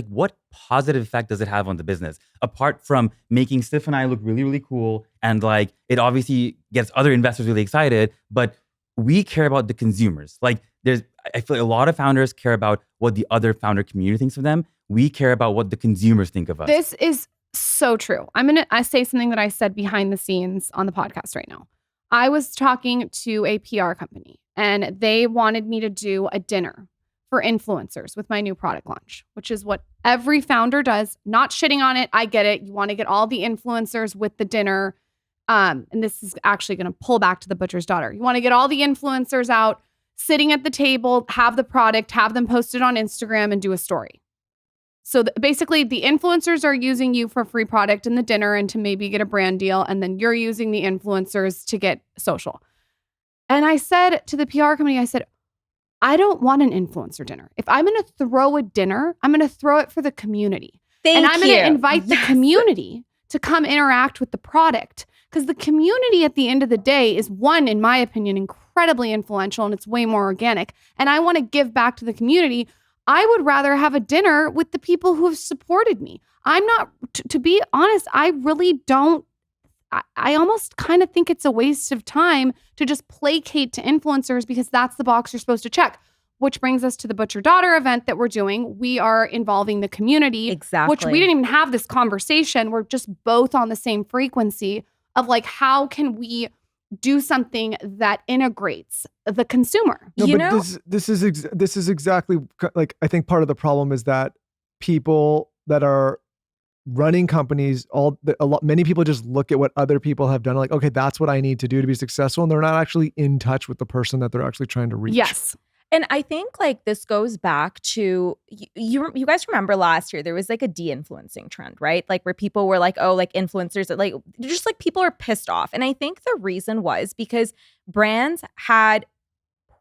positive effect does it have on the business? Apart from making Siff and I look really, really cool, and like it obviously gets other investors really excited, but we care about the consumers. Like I feel like a lot of founders care about what the other founder community thinks of them. We care about what the consumers think of us. This is so true. I say something that I said behind the scenes on the podcast right now. I was talking to a PR company and they wanted me to do a dinner for influencers with my new product launch, which is what every founder does. Not shitting on it. I get it. You want to get all the influencers with the dinner. And this is actually going to pull back to the butcher's daughter. You want to get all the influencers out, sitting at the table, have the product, have them posted on Instagram and do a story. So basically the influencers are using you for free product in the dinner and to maybe get a brand deal. And then you're using the influencers to get social. And I said to the PR company, I don't want an influencer dinner. If I'm going to throw a dinner, I'm going to throw it for the community. I'm going to invite the community to come interact with the product. Because the community at the end of the day is, one, in my opinion, incredibly influential and it's way more organic. And I want to give back to the community. I would rather have a dinner with the people who have supported me. I'm not, to be honest, I really don't. I almost kind of think it's a waste of time to just placate to influencers because that's the box you're supposed to check. Which brings us to the Butcher Daughter event that we're doing. We are involving the community. Exactly. Which we didn't even have this conversation. We're just both on the same frequency of like, how can we do something that integrates the consumer? No, this is exactly like, I think part of the problem is that people that are running companies, many people just look at what other people have done. Like, okay, that's what I need to do to be successful. And they're not actually in touch with the person that they're actually trying to reach. Yes. And I think like this goes back to, you guys remember last year, there was like a de-influencing trend, right? Like where people were like, oh, like influencers, like just like people are pissed off. And I think the reason was because brands had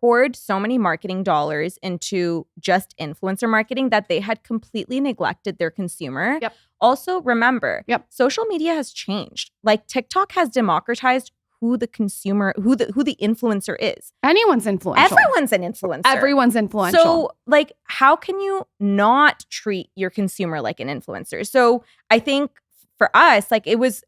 poured so many marketing dollars into just influencer marketing that they had completely neglected their consumer. Yep. Also, remember, social media has changed. Like TikTok has democratized who the consumer, who the influencer is. Anyone's influential. Everyone's an influencer. Everyone's influential. So like, how can you not treat your consumer like an influencer? So I think for us, like it was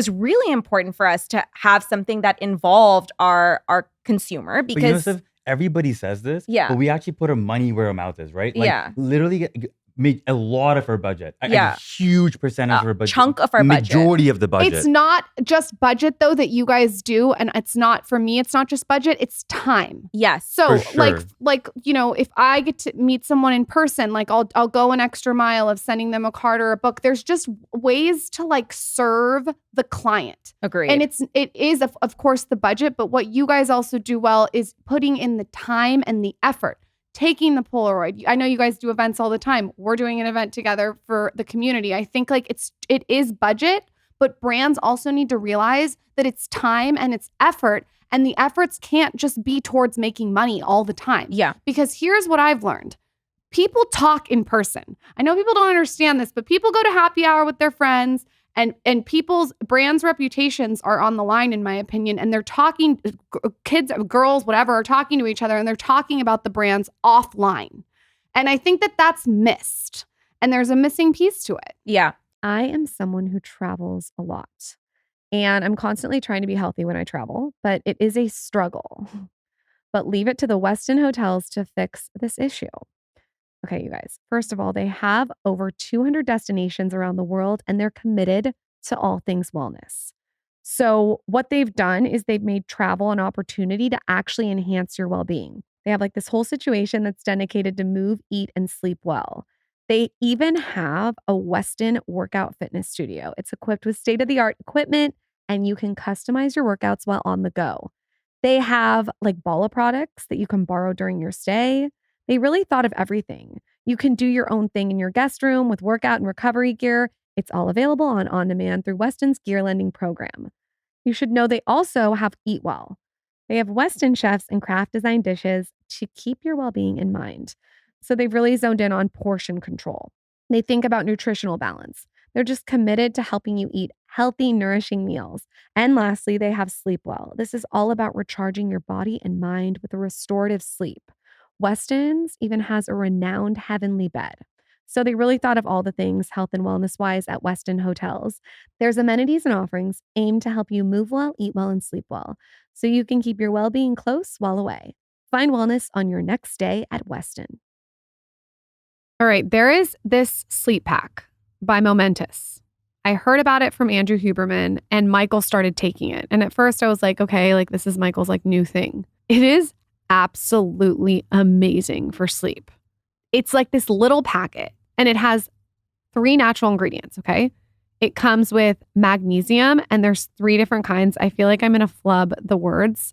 really important for us to have something that involved our consumer because everybody says this, yeah, but we actually put our money where our mouth is, right? Like, yeah. Literally, made a lot of our budget. Yeah. A huge percentage of our budget. Chunk of our budget. Majority of the budget. It's not just budget though that you guys do, and it's not for me. It's not just budget. It's time. Yes. So For sure. like you know, if I get to meet someone in person, like I'll go an extra mile of sending them a card or a book. There's just ways to like serve the client. Agreed. And it is of course the budget, but what you guys also do well is putting in the time and the effort. Taking the Polaroid. I know you guys do events all the time. We're doing an event together for the community. I think like it is budget, but brands also need to realize that it's time and it's effort, and the efforts can't just be towards making money all the time. Yeah. Because here's what I've learned. People talk in person. I know people don't understand this, but people go to happy hour with their friends, and people's brands' reputations are on the line, in my opinion. And they're talking, kids, girls, whatever, are talking to each other, and they're talking about the brands offline. And I think that that's missed. And there's a missing piece to it. Yeah. I am someone who travels a lot, and I'm constantly trying to be healthy when I travel, but it is a struggle. But leave it to the Westin hotels to fix this issue. Okay, you guys, first of all, they have over 200 destinations around the world, and they're committed to all things wellness. So what they've done is they've made travel an opportunity to actually enhance your well-being. They have like this whole situation that's dedicated to move, eat, and sleep well. They even have a Westin workout fitness studio. It's equipped with state-of-the-art equipment, and you can customize your workouts while on the go. They have like Bala products that you can borrow during your stay. They really thought of everything. You can do your own thing in your guest room with workout and recovery gear. It's all available on demand through Westin's gear lending program. You should know they also have Eat Well. They have Westin chefs and craft design dishes to keep your well-being in mind. So they've really zoned in on portion control. They think about nutritional balance. They're just committed to helping you eat healthy, nourishing meals. And lastly, they have Sleep Well. This is all about recharging your body and mind with a restorative sleep. Westin's even has a renowned heavenly bed. So they really thought of all the things health and wellness wise at Westin hotels. There's amenities and offerings aimed to help you move well, eat well, and sleep well, so you can keep your well-being close while away. Find wellness on your next stay at Westin. All right, there is this sleep pack by Momentous. I heard about it from Andrew Huberman, and Michael started taking it. And at first I was like, okay, like this is Michael's like new thing. It is absolutely amazing for sleep. It's like this little packet, and it has 3 natural ingredients, okay? It comes with magnesium, and there's 3 different kinds. I feel like I'm going to flub the words,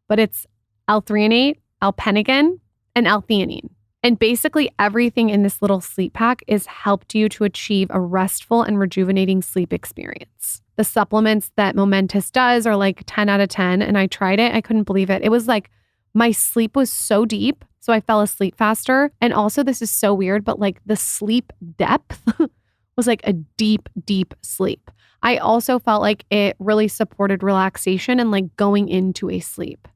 but it's L-threonate, L-pentagon, and L-theanine. And basically everything in this little sleep pack is helped you to achieve a restful and rejuvenating sleep experience. The supplements that Momentous does are like 10 out of 10, and I tried it. I couldn't believe it. It was like my sleep was so deep, so I fell asleep faster. And also, this is so weird, but like the sleep depth was like a deep, deep sleep. I also felt like it really supported relaxation and like going into a sleep.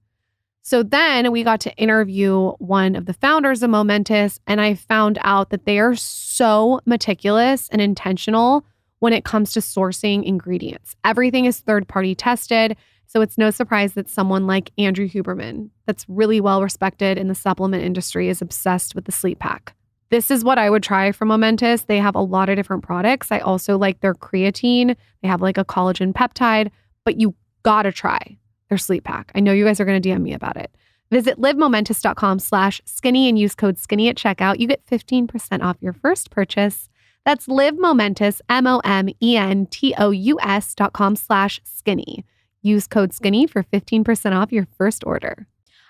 So then we got to interview one of the founders of Momentous, and I found out that they are so meticulous and intentional when it comes to sourcing ingredients. Everything is third-party tested. So it's no surprise that someone like Andrew Huberman, that's really well respected in the supplement industry, is obsessed with the sleep pack. This is what I would try from Momentous. They have a lot of different products. I also like their creatine. They have like a collagen peptide, but you gotta try their sleep pack. I know you guys are going to DM me about it. Visit livemomentous.com/skinny and use code skinny at checkout. You get 15% off your first purchase. That's livemomentous, momentus.com/skinny. Use code skinny for 15% off your first order.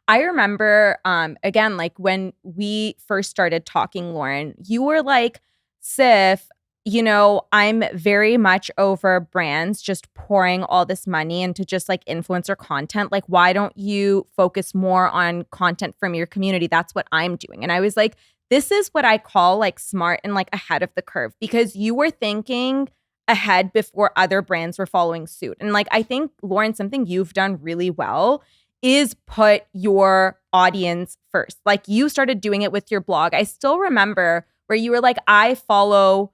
I remember, again, like when we first started talking, Lauren, you were like, Siff, you know, I'm very much over brands just pouring all this money into just like influencer content. Like, why don't you focus more on content from your community? That's what I'm doing. And I was like, this is what I call like smart and like ahead of the curve, because you were thinking ahead before other brands were following suit. And like, I think, Lauren, something you've done really well is put your audience first. Like, you started doing it with your blog. I still remember where you were like, I follow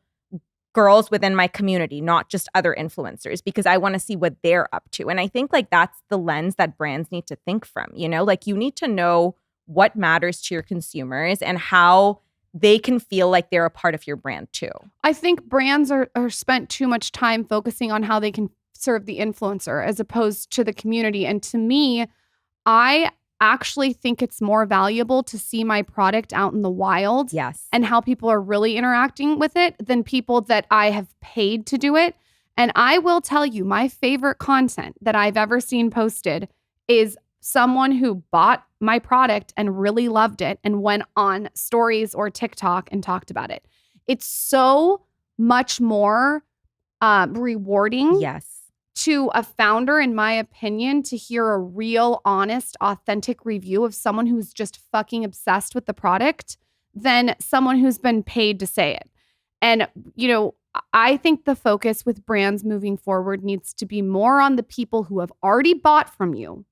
girls within my community, not just other influencers, because I want to see what they're up to. And I think like that's the lens that brands need to think from, you know, like you need to know what matters to your consumers and how they can feel like they're a part of your brand too. I think brands are spent too much time focusing on how they can serve the influencer as opposed to the community. And to me, I actually think it's more valuable to see my product out in the wild and how people are really interacting with it than people that I have paid to do it. And I will tell you, my favorite content that I've ever seen posted is someone who bought my product and really loved it and went on stories or TikTok and talked about it. It's so much more rewarding to a founder, in my opinion, to hear a real, honest, authentic review of someone who's just fucking obsessed with the product than someone who's been paid to say it. And, you know, I think the focus with brands moving forward needs to be more on the people who have already bought from you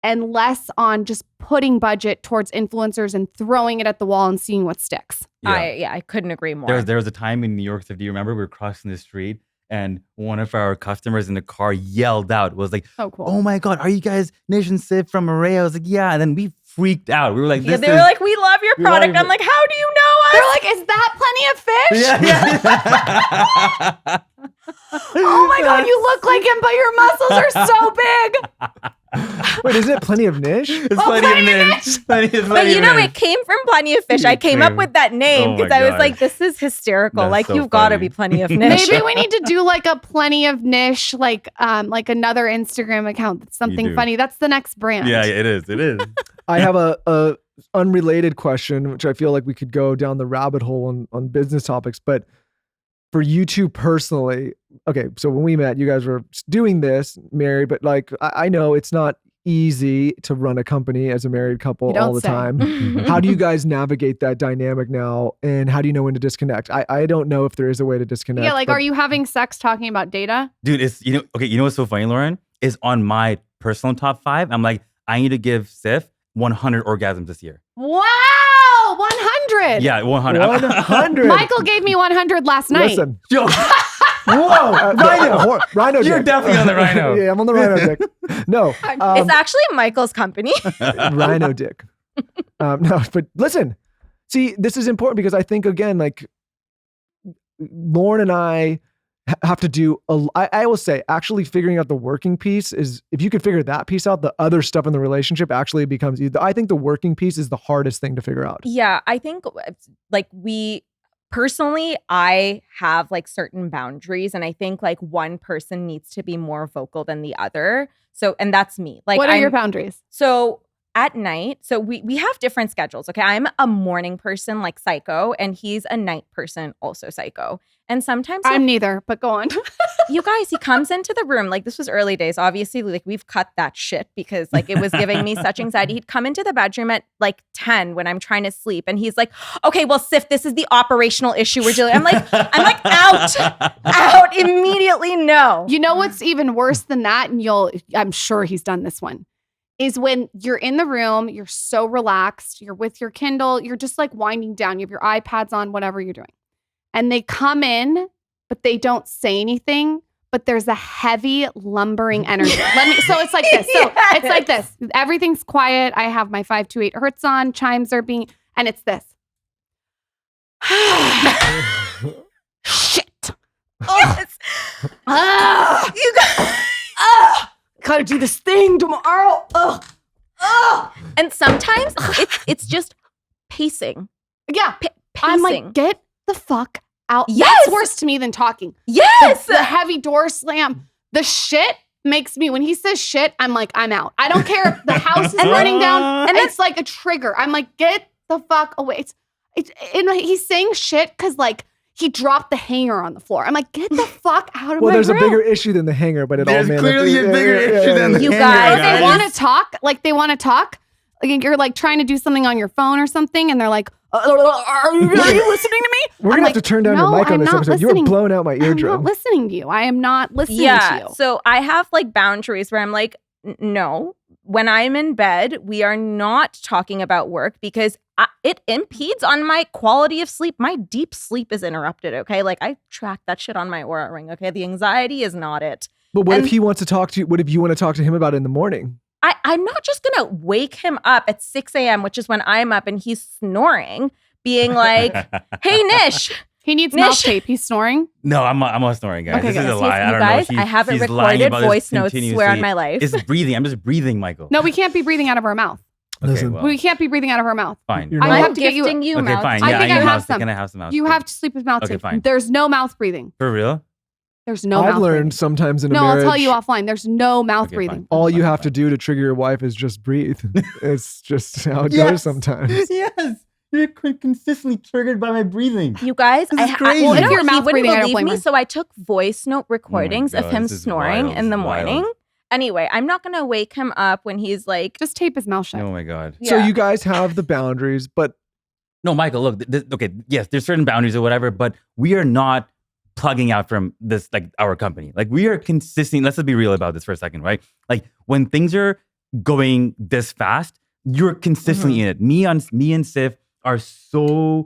and less on just putting budget towards influencers and throwing it at the wall and seeing what sticks. I couldn't agree more. There was a time in New York, so do you remember we were crossing the street and one of our customers in the car yelled out, was like, "Oh, cool. Oh my God, are you guys Nish and Siff from Arrae?" I was like, yeah. And then we freaked out. We were like, they were like, "We love your product." I'm like, "How do you know us?" They're like, "Is that Plenty of Fish?" Yeah. Oh my God, you look like him, but your muscles are so big. Wait, is it Plenty of Nish? It's Plenty of Nish. But you know, it came from Plenty of Fish. I came up with that name because I was like, this is hysterical. That's like, so you've got to funny. be Plenty of Nish. Maybe we need to do like a Plenty of Nish, like another Instagram account that's something funny. That's the next brand. Yeah, it is. It is. I have a unrelated question, which I feel like we could go down the rabbit hole on business topics. But for you two personally, okay, so when we met, you guys were doing this, married, but like I know it's not easy to run a company as a married couple all the time. How do you guys navigate that dynamic now? And how do you know when to disconnect? I don't know if there is a way to disconnect. Yeah, like, are you having sex talking about data? Dude, it's, you know what's so funny, Lauren? Is on my personal top 5, I'm like, I need to give Siff 100 orgasms this year. Wow, 100. Yeah, 100. 100. Michael gave me 100 last night. Listen. Yo. Whoa, Rhino You're dick. definitely on the Rhino. Yeah, I'm on the Rhino dick. No. It's actually Michael's company. Rhino dick. No, but listen. See, this is important because I think, again, like Lauren and I have to do, I will say, actually figuring out the working piece is, if you could figure that piece out, the other stuff in the relationship actually becomes, I think the working piece is the hardest thing to figure out. Yeah, I think like personally, I have like certain boundaries, and I think like one person needs to be more vocal than the other. So, and that's me. Like, what are your boundaries? So at night, so we have different schedules. Okay, I'm a morning person, like psycho, and he's a night person, also psycho. And sometimes I'm neither, but go on. You guys, he comes into the room, like this was early days. Obviously, like we've cut that shit because like it was giving me such anxiety. He'd come into the bedroom at like 10 when I'm trying to sleep. And he's like, okay, well, Siff, this is the operational issue we're dealing. I'm like out immediately. No. You know what's even worse than that? And I'm sure he's done this one, is when you're in the room, you're so relaxed, you're with your Kindle, you're just like winding down, you have your iPads on, whatever you're doing. And they come in, but they don't say anything, but there's a heavy lumbering energy. So it's like this. So it's like this. Everything's quiet. I have my 528 hertz on, chimes are being, and it's this. Shit. Yes. You guys. Gotta do this thing tomorrow. And sometimes it's just pacing. Yeah. Pacing. I'm like, get the fuck out. Yes. That's worse to me than talking. Yes. The heavy door slam. The shit makes me, when he says shit, I'm like, I'm out. I don't care if the house is burning down. And it's like a trigger. I'm like, get the fuck away. And he's saying shit because like he dropped the hanger on the floor. I'm like, get the fuck out of my room. Well, there's a bigger issue than the hanger, but There's clearly a bigger issue than the hanger. You guys, they want to talk. Like they want to talk. Like you're like trying to do something on your phone or something, and they're like, are you listening to me? We're going to have to turn down your mic on this episode. You're blowing out my eardrum. I'm not listening to you. I am not listening to you. So I have like boundaries where I'm like, no, when I'm in bed, we are not talking about work because it impedes on my quality of sleep. My deep sleep is interrupted, okay? Like I track that shit on my Oura ring, okay? The anxiety is not it. But what if he wants to talk to you? What if you want to talk to him about it in the morning? I'm not just going to wake him up at 6 a.m., which is when I'm up and he's snoring. being like, "Hey, Nish." He needs Nish. mouth tape. He's snoring. No, I'm not snoring, guys. Okay, This is guys. a lie. You I don't guys, know. I have a she's lying recorded about this voice note, swear on continuously. my life. It's breathing. I'm just breathing, Michael. No, we can't be breathing out of our mouth. Okay, Listen. well, We can't be breathing out of our mouth. fine. You're I not- have I'm to get you. gifting you Okay, mouth. fine. I Yeah, think I I need have mouse. some. Can I have some mouse? You have to sleep with mouth Okay, tape. fine. There's no mouth breathing. For real? There's no I've mouth learned breathing. sometimes in a No, marriage. I'll tell you offline. There's no mouth Okay, breathing. fine. All you Fine, have to fine. do to trigger your wife is just breathe. It's just how it Yes. goes sometimes. Yes. You're consistently triggered by my breathing. You guys, This is crazy. Well, if no, you're he mouth wouldn't breathing, I don't believe blame me. her. So I took voice note recordings of God, him this is snoring wild. in the This is wild. morning. Anyway, I'm not gonna wake him up when he's like, Just tape his mouth shut. Oh my God. So Yeah. you guys have the boundaries, but No, Michael, look, okay, yes, there's certain boundaries or whatever, but we are not plugging out from this, like our company. Like we are consistent. Let's just be real about this for a second, right? Like when things are going this fast, you're consistently in it. Me and Siff are so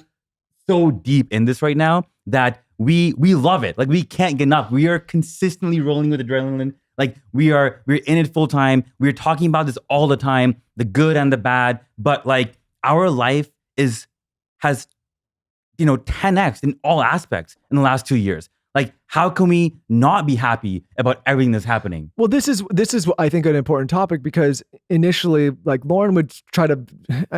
deep in this right now that we love it. Like we can't get enough. We are consistently rolling with adrenaline. Like we're in it full time. We're talking about this all the time, the good and the bad. But like our life has 10x in all aspects in the last 2 years. Like how can we not be happy about everything that's happening? well, this is I think an important topic because initially, like Lauren would try to,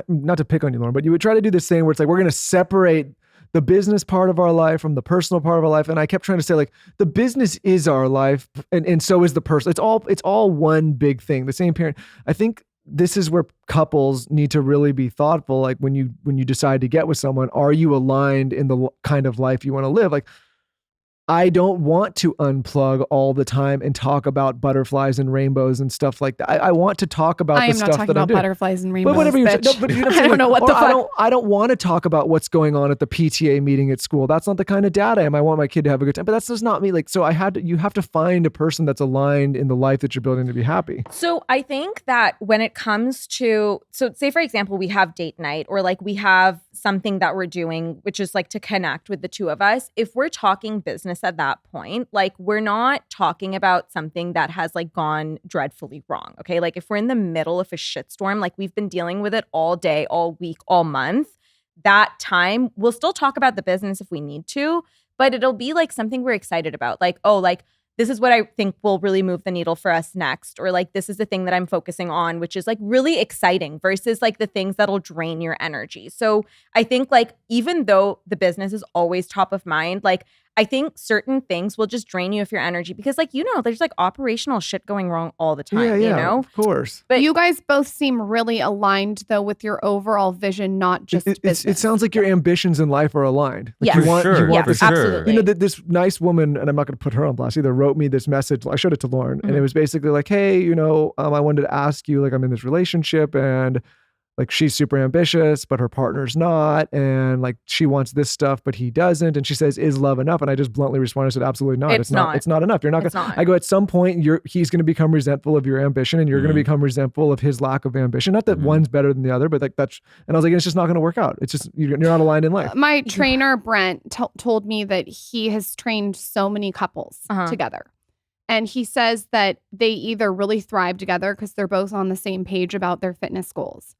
not to pick on you, Lauren, but you would try to do this thing where it's like we're going to separate the business part of our life from the personal part of our life, and I kept trying to say like the business is our life, and so is the person. It's all one big thing. The same parent. I think this is where couples need to really be thoughtful. Like when you decide to get with someone, are you aligned in the kind of life you want to live? Like I don't want to unplug all the time and talk about butterflies and rainbows and stuff like that. I want to talk about I the am not stuff talking that I'm about doing. butterflies and rainbows. But whatever you're bitch. no, but you know what I'm I saying? don't know what the Or fuck. I don't want to talk about what's going on at the PTA meeting at school. That's not the kind of dad I am. I want my kid to have a good time, but that's just not me. Like, so you have to find a person that's aligned in the life that you're building to be happy. So I think that when it comes to, so say for example, we have date night or like we have something that we're doing, which is like to connect with the two of us. If we're talking business at that point, like we're not talking about something that has like gone dreadfully wrong. Okay. Like if we're in the middle of a shitstorm, like we've been dealing with it all day, all week, all month, that time we'll still talk about the business if we need to, but it'll be like something we're excited about. Like, oh, like this is what I think will really move the needle for us next. Or like, this is the thing that I'm focusing on, which is like really exciting versus like the things that'll drain your energy. So I think like, even though the business is always top of mind, like I think certain things will just drain you of your energy because like, there's like operational shit going wrong all the time, Of course. But you guys both seem really aligned though with your overall vision, not just business. It sounds like your ambitions in life are aligned. Like Yeah. you want, For sure. you want For this, sure. absolutely. This nice woman, and I'm not going to put her on blast either, wrote me this message. I showed it to Lauren, and it was basically like, hey, I wanted to ask you, like, I'm in this relationship, and like she's super ambitious, but her partner's not, and like she wants this stuff, but he doesn't. And she says, "Is love enough?" And I just bluntly responded, I said, "Absolutely not. It's not. It's not enough. You're not It's gonna." not. I go, at some point, he's going to become resentful of your ambition, and you're going to Mhm. become resentful of his lack of ambition. Not that one's better than the other, but like that's. And I was like, it's just not going to work out. It's just you're not aligned in life. My trainer Brent told me that he has trained so many couples together. And he says that they either really thrive together because they're both on the same page about their fitness goals,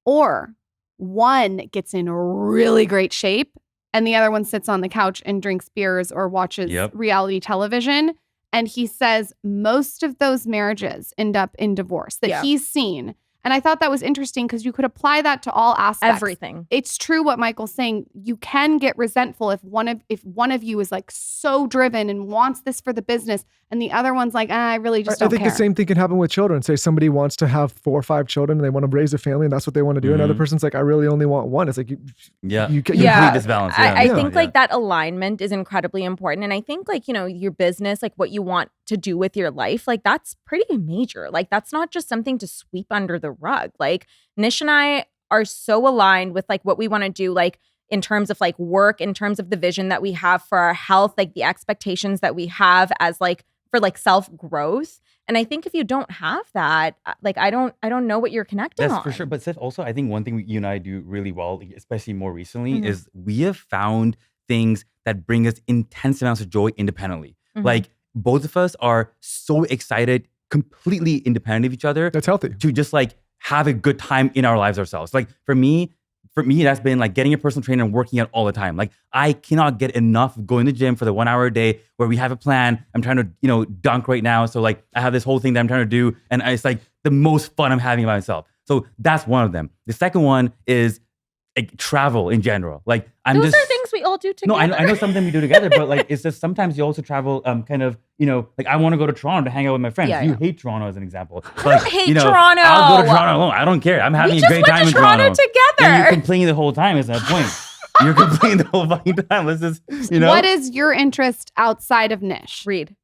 or one gets in really great shape and the other one sits on the couch and drinks beers or watches reality television. And he says most of those marriages end up in divorce that he's seen. And I thought that was interesting because you could apply that to all aspects. everything. It's true what Michael's saying. You can get resentful if one of you is like so driven and wants this for the business, and the other one's like, I really just don't I think care. the same thing can happen with children. Say somebody wants to have 4 or 5 children and they want to raise a family and that's what they want to do. Another person's like, I really only want one. It's like you Complete disbalance. I think like that alignment is incredibly important. And I think like, your business, like what you want to do with your life, like that's pretty major. Like that's not just something to sweep under the rug. Like Nish and I are so aligned with like what we want to do, like in terms of like work, in terms of the vision that we have for our health, like the expectations that we have as like for like self-growth. And I think if you don't have that, like I don't know what you're connecting on. That's for sure. But Siff, also, I think one thing you and I do really well, especially more recently, is we have found things that bring us intense amounts of joy independently. Like both of us are so excited, completely independent of each other. That's healthy. To just like have a good time in our lives ourselves. Like for me, for me, that's been like getting a personal trainer and working out all the time. Like I cannot get enough of going to the gym for the 1 hour a day where we have a plan. I'm trying to, dunk right now. So like I have this whole thing that I'm trying to do. And it's like the most fun I'm having by myself. So that's one of them. The second one is like travel in general. Like Those are things we all do together. No, I know some of them we do together, but like it's just sometimes you also travel like I want to go to Toronto to hang out with my friends. You hate Toronto as an example. But, I don't hate Toronto. I'll go to Toronto alone. I don't care. I'm having a great time in Toronto. We just went to Toronto together. And you're complaining the whole time. Is that point? You're complaining the whole fucking time. Let's just, What is your interest outside of Nish? Read.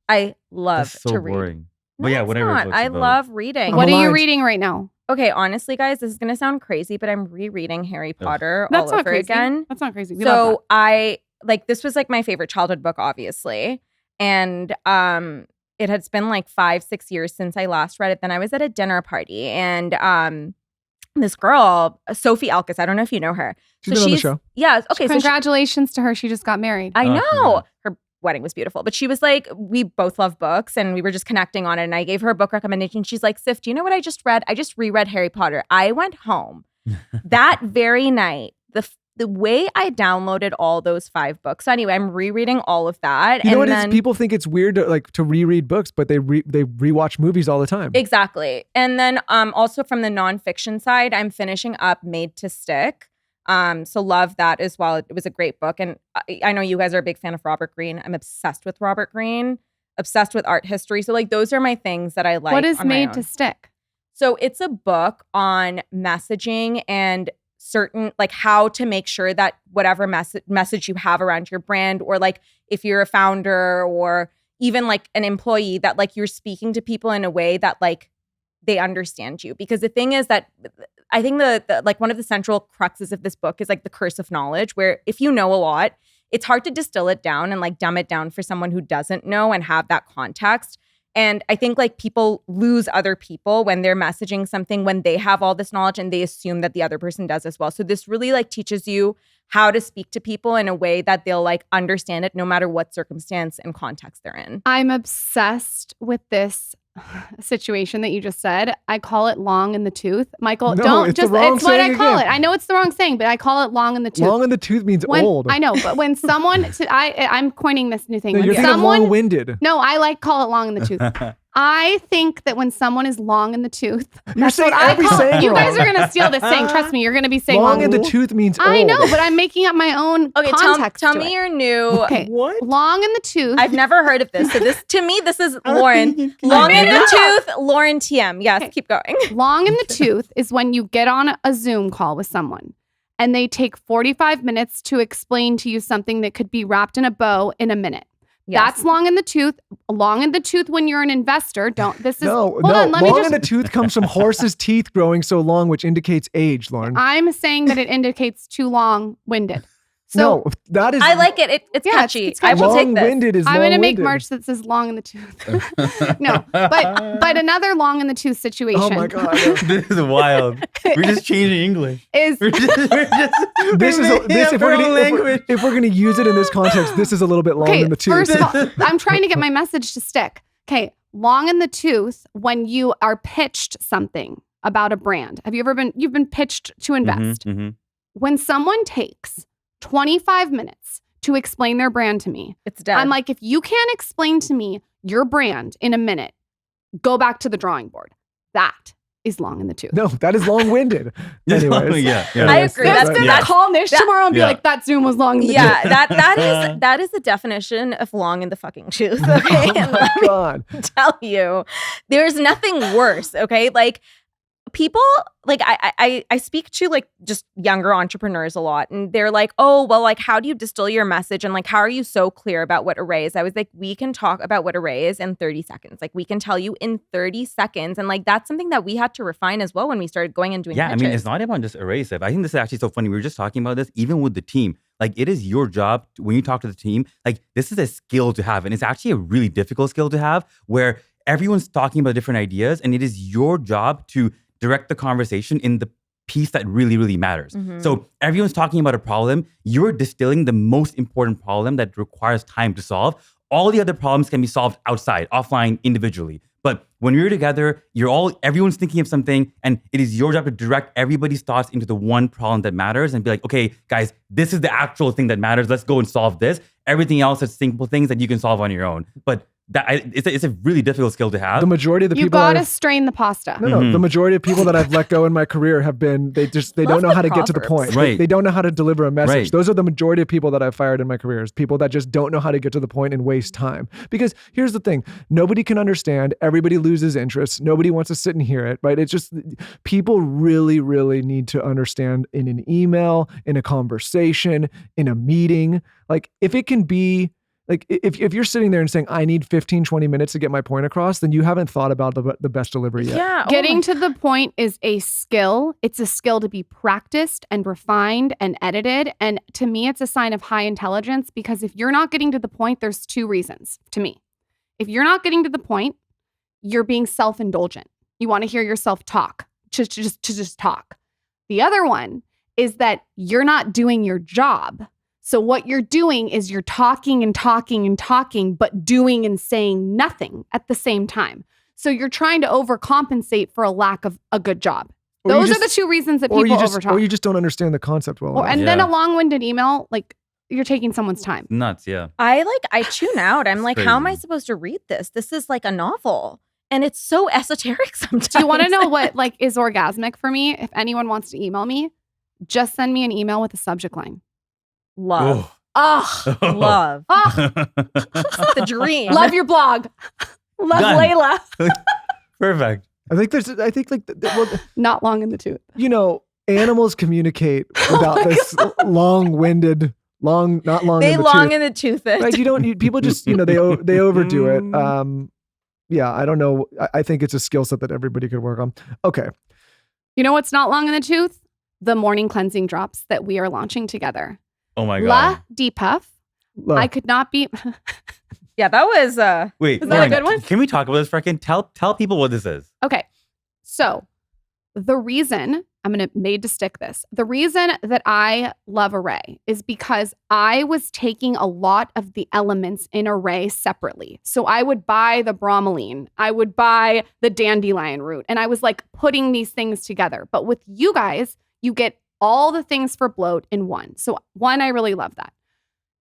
I love That's so to read. boring. No, But yeah, it's whatever. not. I love reading. What are you reading right now? Okay, honestly, guys, this is gonna sound crazy, but I'm rereading Harry Potter all over again. That's not crazy. We love So I this was like my favorite childhood book, obviously, and it has been like 5-6 years since I last read it. Then I was at a dinner party, and this girl, Sophie Alkis, I don't know if you know her. She's been on the show. Yeah. Okay. Congratulations to her. She just got married. I know. Yeah. Her wedding was beautiful. But she was like, we both love books and we were just connecting on it. And I gave her a book recommendation. She's like, Siff, do you know what I just read? I just reread Harry Potter. I went home that very night. The way I downloaded all those 5 books. So anyway, I'm rereading all of that. You know what it is? People think it's weird to reread books, but they rewatch movies all the time. Exactly. And then also from the nonfiction side, I'm finishing up Made to Stick. So love that as well. It was a great book. And I know you guys are a big fan of Robert Greene. I'm obsessed with Robert Greene, obsessed with art history. So like those are my things that I like. What is Made to Stick? So it's a book on messaging and certain like how to make sure that whatever message you have around your brand, or like if you're a founder or even like an employee, that like you're speaking to people in a way that like they understand you. Because the thing is that I think the like one of the central cruxes of this book is like the curse of knowledge, where if you know a lot, it's hard to distill it down and like dumb it down for someone who doesn't know and have that context. And I think like people lose other people when they're messaging something when they have all this knowledge and they assume that the other person does as well. So this really like teaches you how to speak to people in a way that they'll like understand it no matter what circumstance and context they're in. I'm obsessed with this situation that you just said. I call it long in the tooth. Michael, it's what I call it. I know it's the wrong saying, but I call it long in the tooth. Long in the tooth means old. I know, but when someone, I'm coining this new thing. No, you're thinking of long-winded. No, I like call it long in the tooth. I think that when someone is long in the tooth, you're saying every saying you guys wrong. are going to steal this saying. Trust me, you're going to be saying long in the tooth means old. I know, but I'm making up my own context. Tell me you're new. Okay, what? Long in the tooth. I've never heard of this. So this to me, this is Lauren. Long in the tooth, Lauren TM. Yes, keep going. Long in the tooth is when you get on a Zoom call with someone and they take 45 minutes to explain to you something that could be wrapped in a bow in a minute. Yes. That's long in the tooth. Long in the tooth when you're an investor. Hold on, long in the tooth comes from horses' teeth growing so long, which indicates age, Lauren. I'm saying that it indicates too long-winded. So no, that is. I like it. It's catchy. It's catchy. I will take this. Long-winded is I'm going to long-winded. make merch that says long in the tooth. No, but another long in the tooth situation. Oh my God. This is wild. We're just changing English. If we're going to use it in this context, this is a little bit long in the tooth. First of all, I'm trying to get my message to stick. Okay, long in the tooth when you are pitched something about a brand. Have you ever you've been pitched to invest? Mm-hmm. When someone takes 25 minutes to explain their brand to me, it's dead. I'm like, if you can't explain to me your brand in a minute, go back to the drawing board. That is long in the tooth. No, that is long-winded. Anyways. Yeah. I agree. That's call Nish tomorrow and be like, that Zoom was long in the tooth. Yeah, that is the definition of long in the fucking tooth. Okay. Oh my God. Let me tell you, there's nothing worse. Okay. Like people, like I speak to like just younger entrepreneurs a lot, and they're like, oh, well, like, how do you distill your message? And like, how are you so clear about what Arrae is? I was like, we can talk about what Arrae is in 30 seconds. Like, we can tell you in 30 seconds. And like, that's something that we had to refine as well when we started going and doing pitches. I mean, it's not about just Arrae stuff. I think this is actually so funny. We were just talking about this, even with the team. Like, it is your job when you talk to the team. Like, this is a skill to have. And it's actually a really difficult skill to have, where everyone's talking about different ideas. And it is your job to direct the conversation in the piece that really, really matters. Mm-hmm. So everyone's talking about a problem. You're distilling the most important problem that requires time to solve. All the other problems can be solved outside, offline, individually. But when you're together, everyone's thinking of something, and it is your job to direct everybody's thoughts into the one problem that matters and be like, okay, guys, this is the actual thing that matters. Let's go and solve this. Everything else is simple things that you can solve on your own. But it's a really difficult skill to have. The majority of the You people gotta strain the pasta. No, the majority of people that I've let go in my career have been, they don't know how to get to the point. Right. They don't know how to deliver a message. Right. Those are the majority of people that I've fired in my careers. People that just don't know how to get to the point and waste time. Because here's the thing, nobody can understand. Everybody loses interest. Nobody wants to sit and hear it, right? It's just, people really, really need to understand in an email, in a conversation, in a meeting. Like if it can be, like if you're sitting there and saying, I need 15, 20 minutes to get my point across, then you haven't thought about the best delivery yet. Yeah. Getting to the point is a skill. It's a skill to be practiced and refined and edited. And to me, it's a sign of high intelligence, because if you're not getting to the point, there's two reasons to me. If you're not getting to the point, you're being self-indulgent. You want to hear yourself talk, to just talk. The other one is that you're not doing your job. So what you're doing is you're talking and talking and talking, but doing and saying nothing at the same time. So you're trying to overcompensate for a lack of a good job. Those are the two reasons that people overtalk. Or you just don't understand the concept well enough. And then a long-winded email, like you're taking someone's time. Nuts, yeah. I tune out. I'm like, crazy. how am I supposed to read this? This is like a novel. And it's so esoteric sometimes. Do you want to know what is orgasmic for me? If anyone wants to email me, just send me an email with a subject line. Love. Oh. Love. Oh, The dream. love your blog. Love Done. Layla. Perfect. Not long in the tooth. Animals communicate without this long-winded, not long They in the long tooth. in the tooth. Right? People just, they overdo it. Yeah, I don't know. I think it's a skill set that everybody could work on. Okay. You know what's not long in the tooth? The morning cleansing drops that we are launching together. Oh my La God. Depuff. I could not be. Yeah, that was Wait, was that a good one? Can we talk about this for a second? Tell people what this is. Okay. So the reason I'm going to made to stick this, the reason that I love Arrae is because I was taking a lot of the elements in Arrae separately. So I would buy the bromelain, I would buy the dandelion root, and I was like putting these things together. But with you guys, you get all the things for bloat in one. So one, I really love that.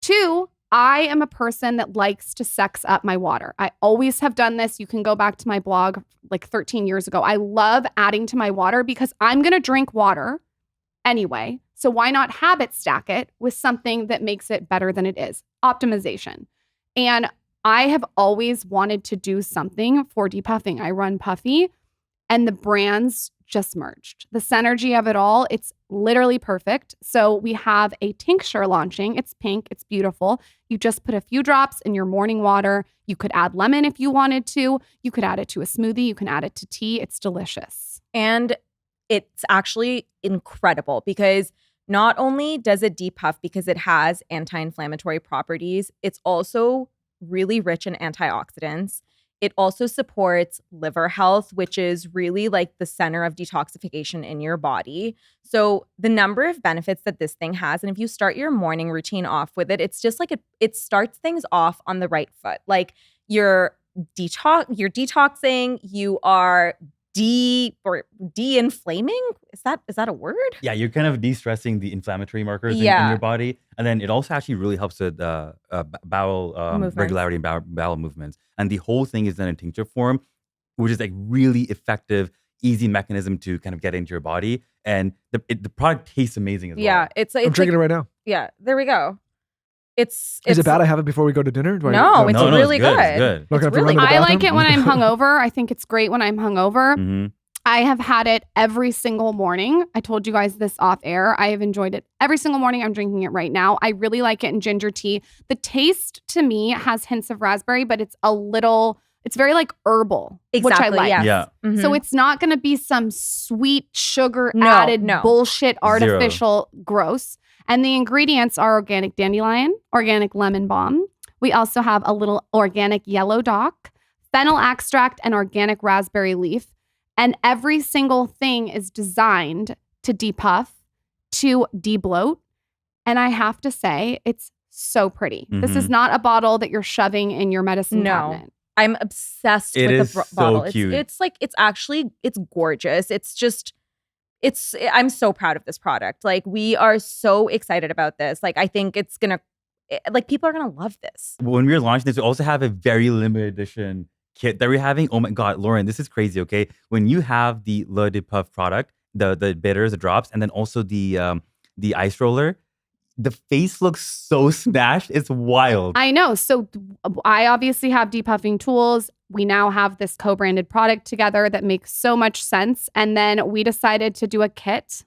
Two, I am a person that likes to sex up my water. I always have done this. You can go back to my blog like 13 years ago. I love adding to my water because I'm going to drink water anyway. So why not habit stack it with something that makes it better than it is? Optimization. And I have always wanted to do something for depuffing. I run Puffy, and the brands just merged. The synergy of it all, it's literally perfect. So we have a tincture launching. It's pink. It's beautiful. You just put a few drops in your morning water. You could add lemon if you wanted to. You could add it to a smoothie. You can add it to tea. It's delicious. And it's actually incredible because not only does it depuff because it has anti-inflammatory properties, it's also really rich in antioxidants. It also supports liver health, which is really like the center of detoxification in your body. So the number of benefits that this thing has, and if you start your morning routine off with it, it's just like it starts things off on the right foot. Like you're detoxing, you are de-inflaming. Is that a word? Yeah, you're kind of de-stressing the inflammatory markers in your body. And then it also actually really helps with bowel regularity and bowel movements. And the whole thing is done in tincture form, which is like really effective, easy mechanism to kind of get into your body. And the product tastes amazing as well. Yeah, I'm drinking it right now. Yeah, there we go. Is it bad I have it before we go to dinner? No, it's really good. It's good. It's really good. I like it when I'm hungover. I think it's great when I'm hungover. Mm-hmm. I have had it every single morning. I told you guys this off air. I have enjoyed it every single morning. I'm drinking it right now. I really like it in ginger tea. The taste to me has hints of raspberry, but it's very like herbal, which I like. Yes. Yeah. Mm-hmm. So it's not going to be some sweet sugar added bullshit, artificial, gross. And the ingredients are organic dandelion, organic lemon balm. We also have a little organic yellow dock, fennel extract, and organic raspberry leaf. And every single thing is designed to depuff, to debloat. And I have to say, it's so pretty. Mm-hmm. This is not a bottle that you're shoving in your medicine cabinet. I'm obsessed It with is the so bottle. cute. It's like, it's gorgeous. I'm so proud of this product. Like, we are so excited about this. Like, I think it's gonna, like, people are gonna love this. When we were launching this, we also have a very limited edition kit that we're having. Oh my God, Lauren, this is crazy, okay? When you have the Le Depuff product, the bitters, the drops, and then also the ice roller, the face looks so snatched. It's wild. I know. So I obviously have depuffing tools. We now have this co-branded product together that makes so much sense. And then we decided to do a kit,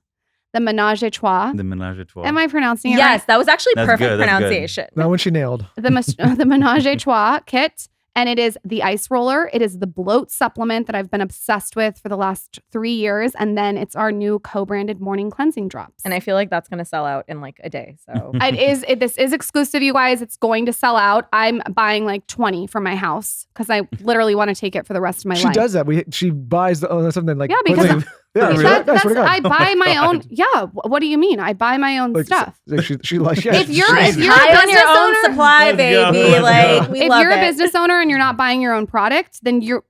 the Menage a Trois. The Menage a Trois. Am I pronouncing it Yes, right? that was actually That's perfect good, that's good. pronunciation. That one she nailed. The Menage a Trois kit. And it is the ice roller. It is the bloat supplement that I've been obsessed with for the last 3 years. And then it's our new co-branded morning cleansing drops. And I feel like that's going to sell out in like a day. So This is exclusive, you guys. It's going to sell out. I'm buying like 20 for my house because I literally want to take it for the rest of my She life. does that. She buys something like Yeah, because puts it- yeah, That's, swear to God. I buy my own. Yeah. What do you mean? I buy my own Like, stuff. she like yeah, If you're she- a high on your business own owner- supply, Let's go, baby. let's Like, go. we If love you're a it. business owner and you're not buying your own product, then your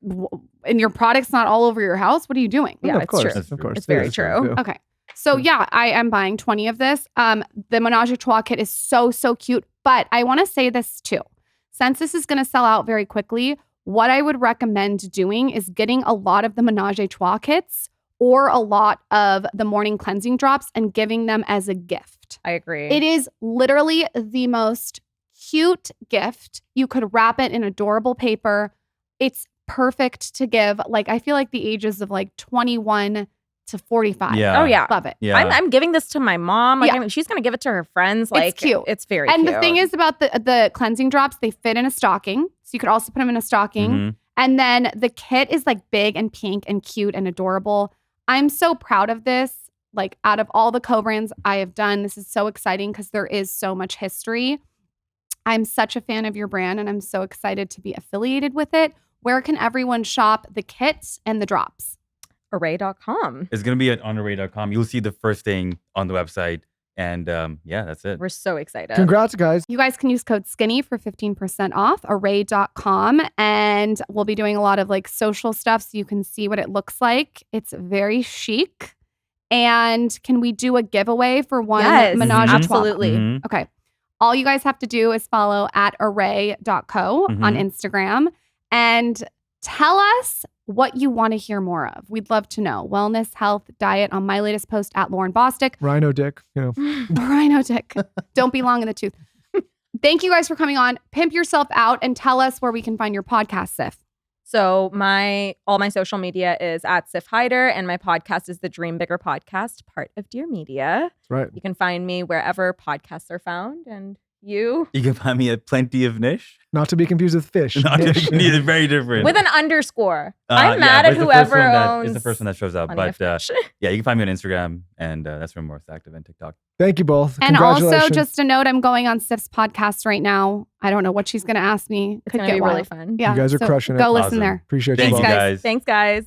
product's not all over your house. What are you doing? Yeah, of it's course, true. That's of course. It's very Yeah, true. yeah. Okay. So yeah, I am buying 20 of this. The Menage a Trois kit is so cute. But I want to say this too. Since this is going to sell out very quickly, what I would recommend doing is getting a lot of the Menage a Trois kits or a lot of the morning cleansing drops and giving them as a gift. I agree. It is literally the most cute gift. You could wrap it in adorable paper. It's perfect to give. Like, I feel like the ages of like 21 to 45. Yeah. Oh, yeah. Love it. Yeah. I'm giving this to my mom. Like, Yeah. I mean, she's going to give it to her friends. Like, cute. It's very And cute. the thing is about the cleansing drops, they fit in a stocking. So you could also put them in a stocking. Mhm. And then the kit is like big and pink and cute and adorable. I'm so proud of this. Like, out of all the co-brands I have done, this is so exciting because there is so much history. I'm such a fan of your brand and I'm so excited to be affiliated with it. Where can everyone shop the kits and the drops? Arrae.com. It's going to be at onarrae.com. You'll see the first thing on the website. And yeah, that's it. We're so excited. Congrats, guys. You guys can use code SKINNY for 15% off, arrae.com. And we'll be doing a lot of like social stuff so you can see what it looks like. It's very chic. And can we do a giveaway for one Yes, Menage a Trois? absolutely. Mhm. Okay. All you guys have to do is follow at arrae.co on Instagram and tell us what you want to hear more of. We'd love to know. Wellness, health, diet on my latest post at Lauren Bostic. Rhino dick, Rhino dick. Don't be long in the tooth. Thank you guys for coming on. Pimp yourself out and tell us where we can find your podcast, Siff. So all my social media is at Siff Haider, and my podcast is the Dream Bigger Podcast, part of Dear Media. That's right. You can find me wherever podcasts are found. And you? You can find me at Plenty of Nish. Not to be confused with fish. Not Nish. They're very different. With an underscore. I'm Yeah, mad but at it's the first whoever one that- owns. It's the first one that shows up. Plenty of But Fish. yeah, you can find me on Instagram, and that's where I'm most active, and TikTok. Thank you both. And also, Congratulations. just a note, I'm going on Siff's podcast right now. I don't know what she's going to ask me. It's Could going to get be wild. really fun. Yeah, You guys are so crushing it. Go listen Awesome. there. Appreciate Thank you you, both. guys. Thanks, guys.